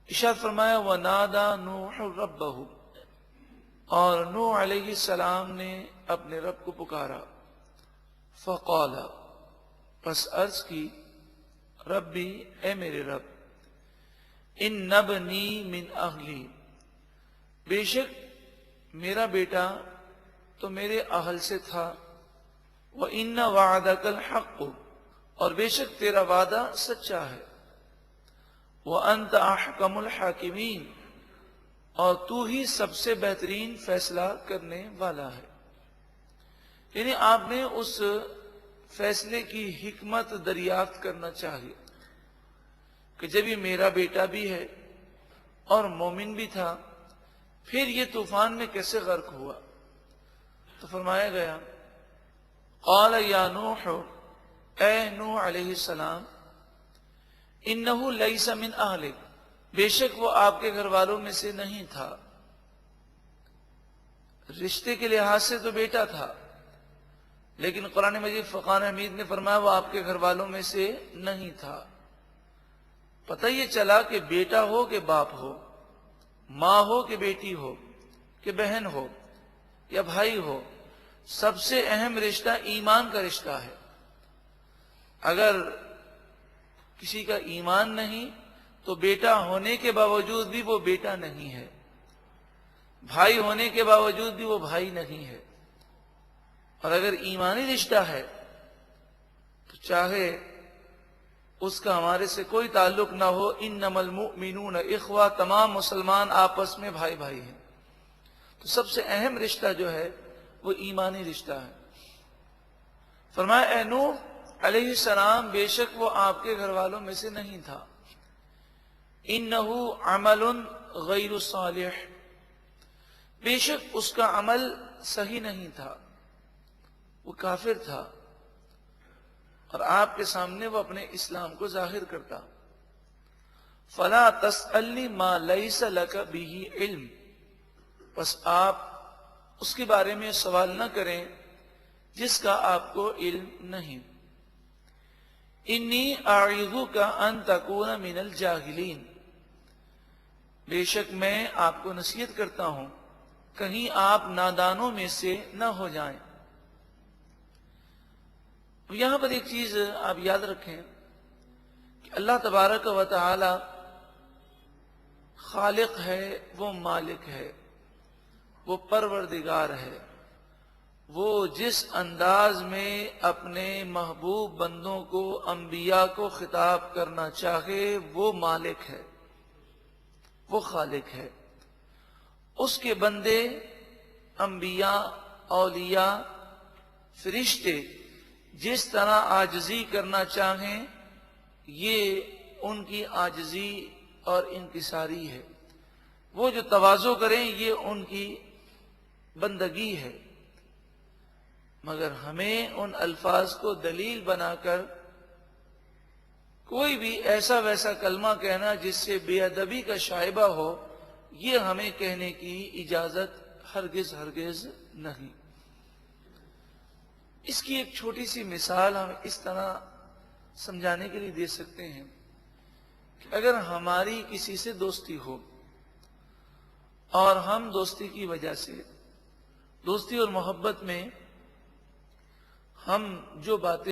ارشاد فرمایا وَنَادَى نُوحٌ رَبَّهُ، اور نوح علیہ السلام نے اپنے رب کو پکارا۔ فَقَالَ، پس عرض کی، ربی، اے میرے رب، اِنَّ ابْنِي مِنْ أَهْلِي، بے شک میرا بیٹا تو میرے اہل سے تھا، وَإِنَّ وَعْدَكَ الْحَقُّ، اور بے شک تیرا وعدہ سچا ہے، وَأَنْتَ أَحْكَمُ الْحَاكِمِينَ، اور تو ہی سب سے بہترین فیصلہ کرنے والا ہے۔ یعنی آپ نے اس فیصلے کی حکمت دریافت کرنا چاہیے کہ جب یہ میرا بیٹا بھی ہے اور مومن بھی تھا، پھر یہ طوفان میں کیسے غرق ہوا؟ تو فرمایا گیا قال یا نوح، اے نوح علیہ السلام، انہ لیس من اہلک، بے شک وہ آپ کے گھر والوں میں سے نہیں تھا۔ رشتے کے لحاظ سے تو بیٹا تھا، لیکن قرآن مجید فقان حمید نے فرمایا وہ آپ کے گھر والوں میں سے نہیں تھا۔ پتہ یہ چلا کہ بیٹا ہو کہ باپ ہو، ماں ہو کہ بیٹی ہو کہ بہن ہو یا بھائی ہو، سب سے اہم رشتہ ایمان کا رشتہ ہے۔ اگر کسی کا ایمان نہیں تو بیٹا ہونے کے باوجود بھی وہ بیٹا نہیں ہے، بھائی ہونے کے باوجود بھی وہ بھائی نہیں ہے۔ اور اگر ایمانی رشتہ ہے تو چاہے اس کا ہمارے سے کوئی تعلق نہ ہو، انما المؤمنون اخوہ، تمام مسلمان آپس میں بھائی بھائی ہیں۔ تو سب سے اہم رشتہ جو ہے وہ ایمانی رشتہ ہے۔ فرمایا اے نوح علیہ السلام، بے شک وہ آپ کے گھر والوں میں سے نہیں تھا۔ انہ عمل غیر صالح، بے شک اس کا عمل صحیح نہیں تھا، وہ کافر تھا اور آپ کے سامنے وہ اپنے اسلام کو ظاہر کرتا۔ فلا تسألنی ما لیس لک بہ علم، بس آپ اس کے بارے میں سوال نہ کریں جس کا آپ کو علم نہیں۔ انی اعظک ان تکون من الجاہلین، بے شک میں آپ کو نصیحت کرتا ہوں کہیں آپ نادانوں میں سے نہ ہو جائیں۔ یہاں پر ایک چیز آپ یاد رکھیں کہ اللہ تبارک و تعالی خالق ہے، وہ مالک ہے، وہ پروردگار ہے۔ وہ جس انداز میں اپنے محبوب بندوں کو، انبیاء کو خطاب کرنا چاہے، وہ مالک ہے، وہ خالق ہے۔ اس کے بندے، انبیاء، اولیاء، فرشتے جس طرح عاجزی کرنا چاہیں، یہ ان کی عاجزی اور انکساری ہے۔ وہ جو تواضع کریں یہ ان کی بندگی ہے، مگر ہمیں ان الفاظ کو دلیل بنا کر کوئی بھی ایسا ویسا کلمہ کہنا جس سے بے ادبی کا شائبہ ہو، یہ ہمیں کہنے کی اجازت ہرگز ہرگز نہیں۔ اس کی ایک چھوٹی سی مثال ہم اس طرح سمجھانے کے لیے دے سکتے ہیں کہ اگر ہماری کسی سے دوستی ہو اور ہم دوستی کی وجہ سے، دوستی اور محبت میں ہم جو باتیں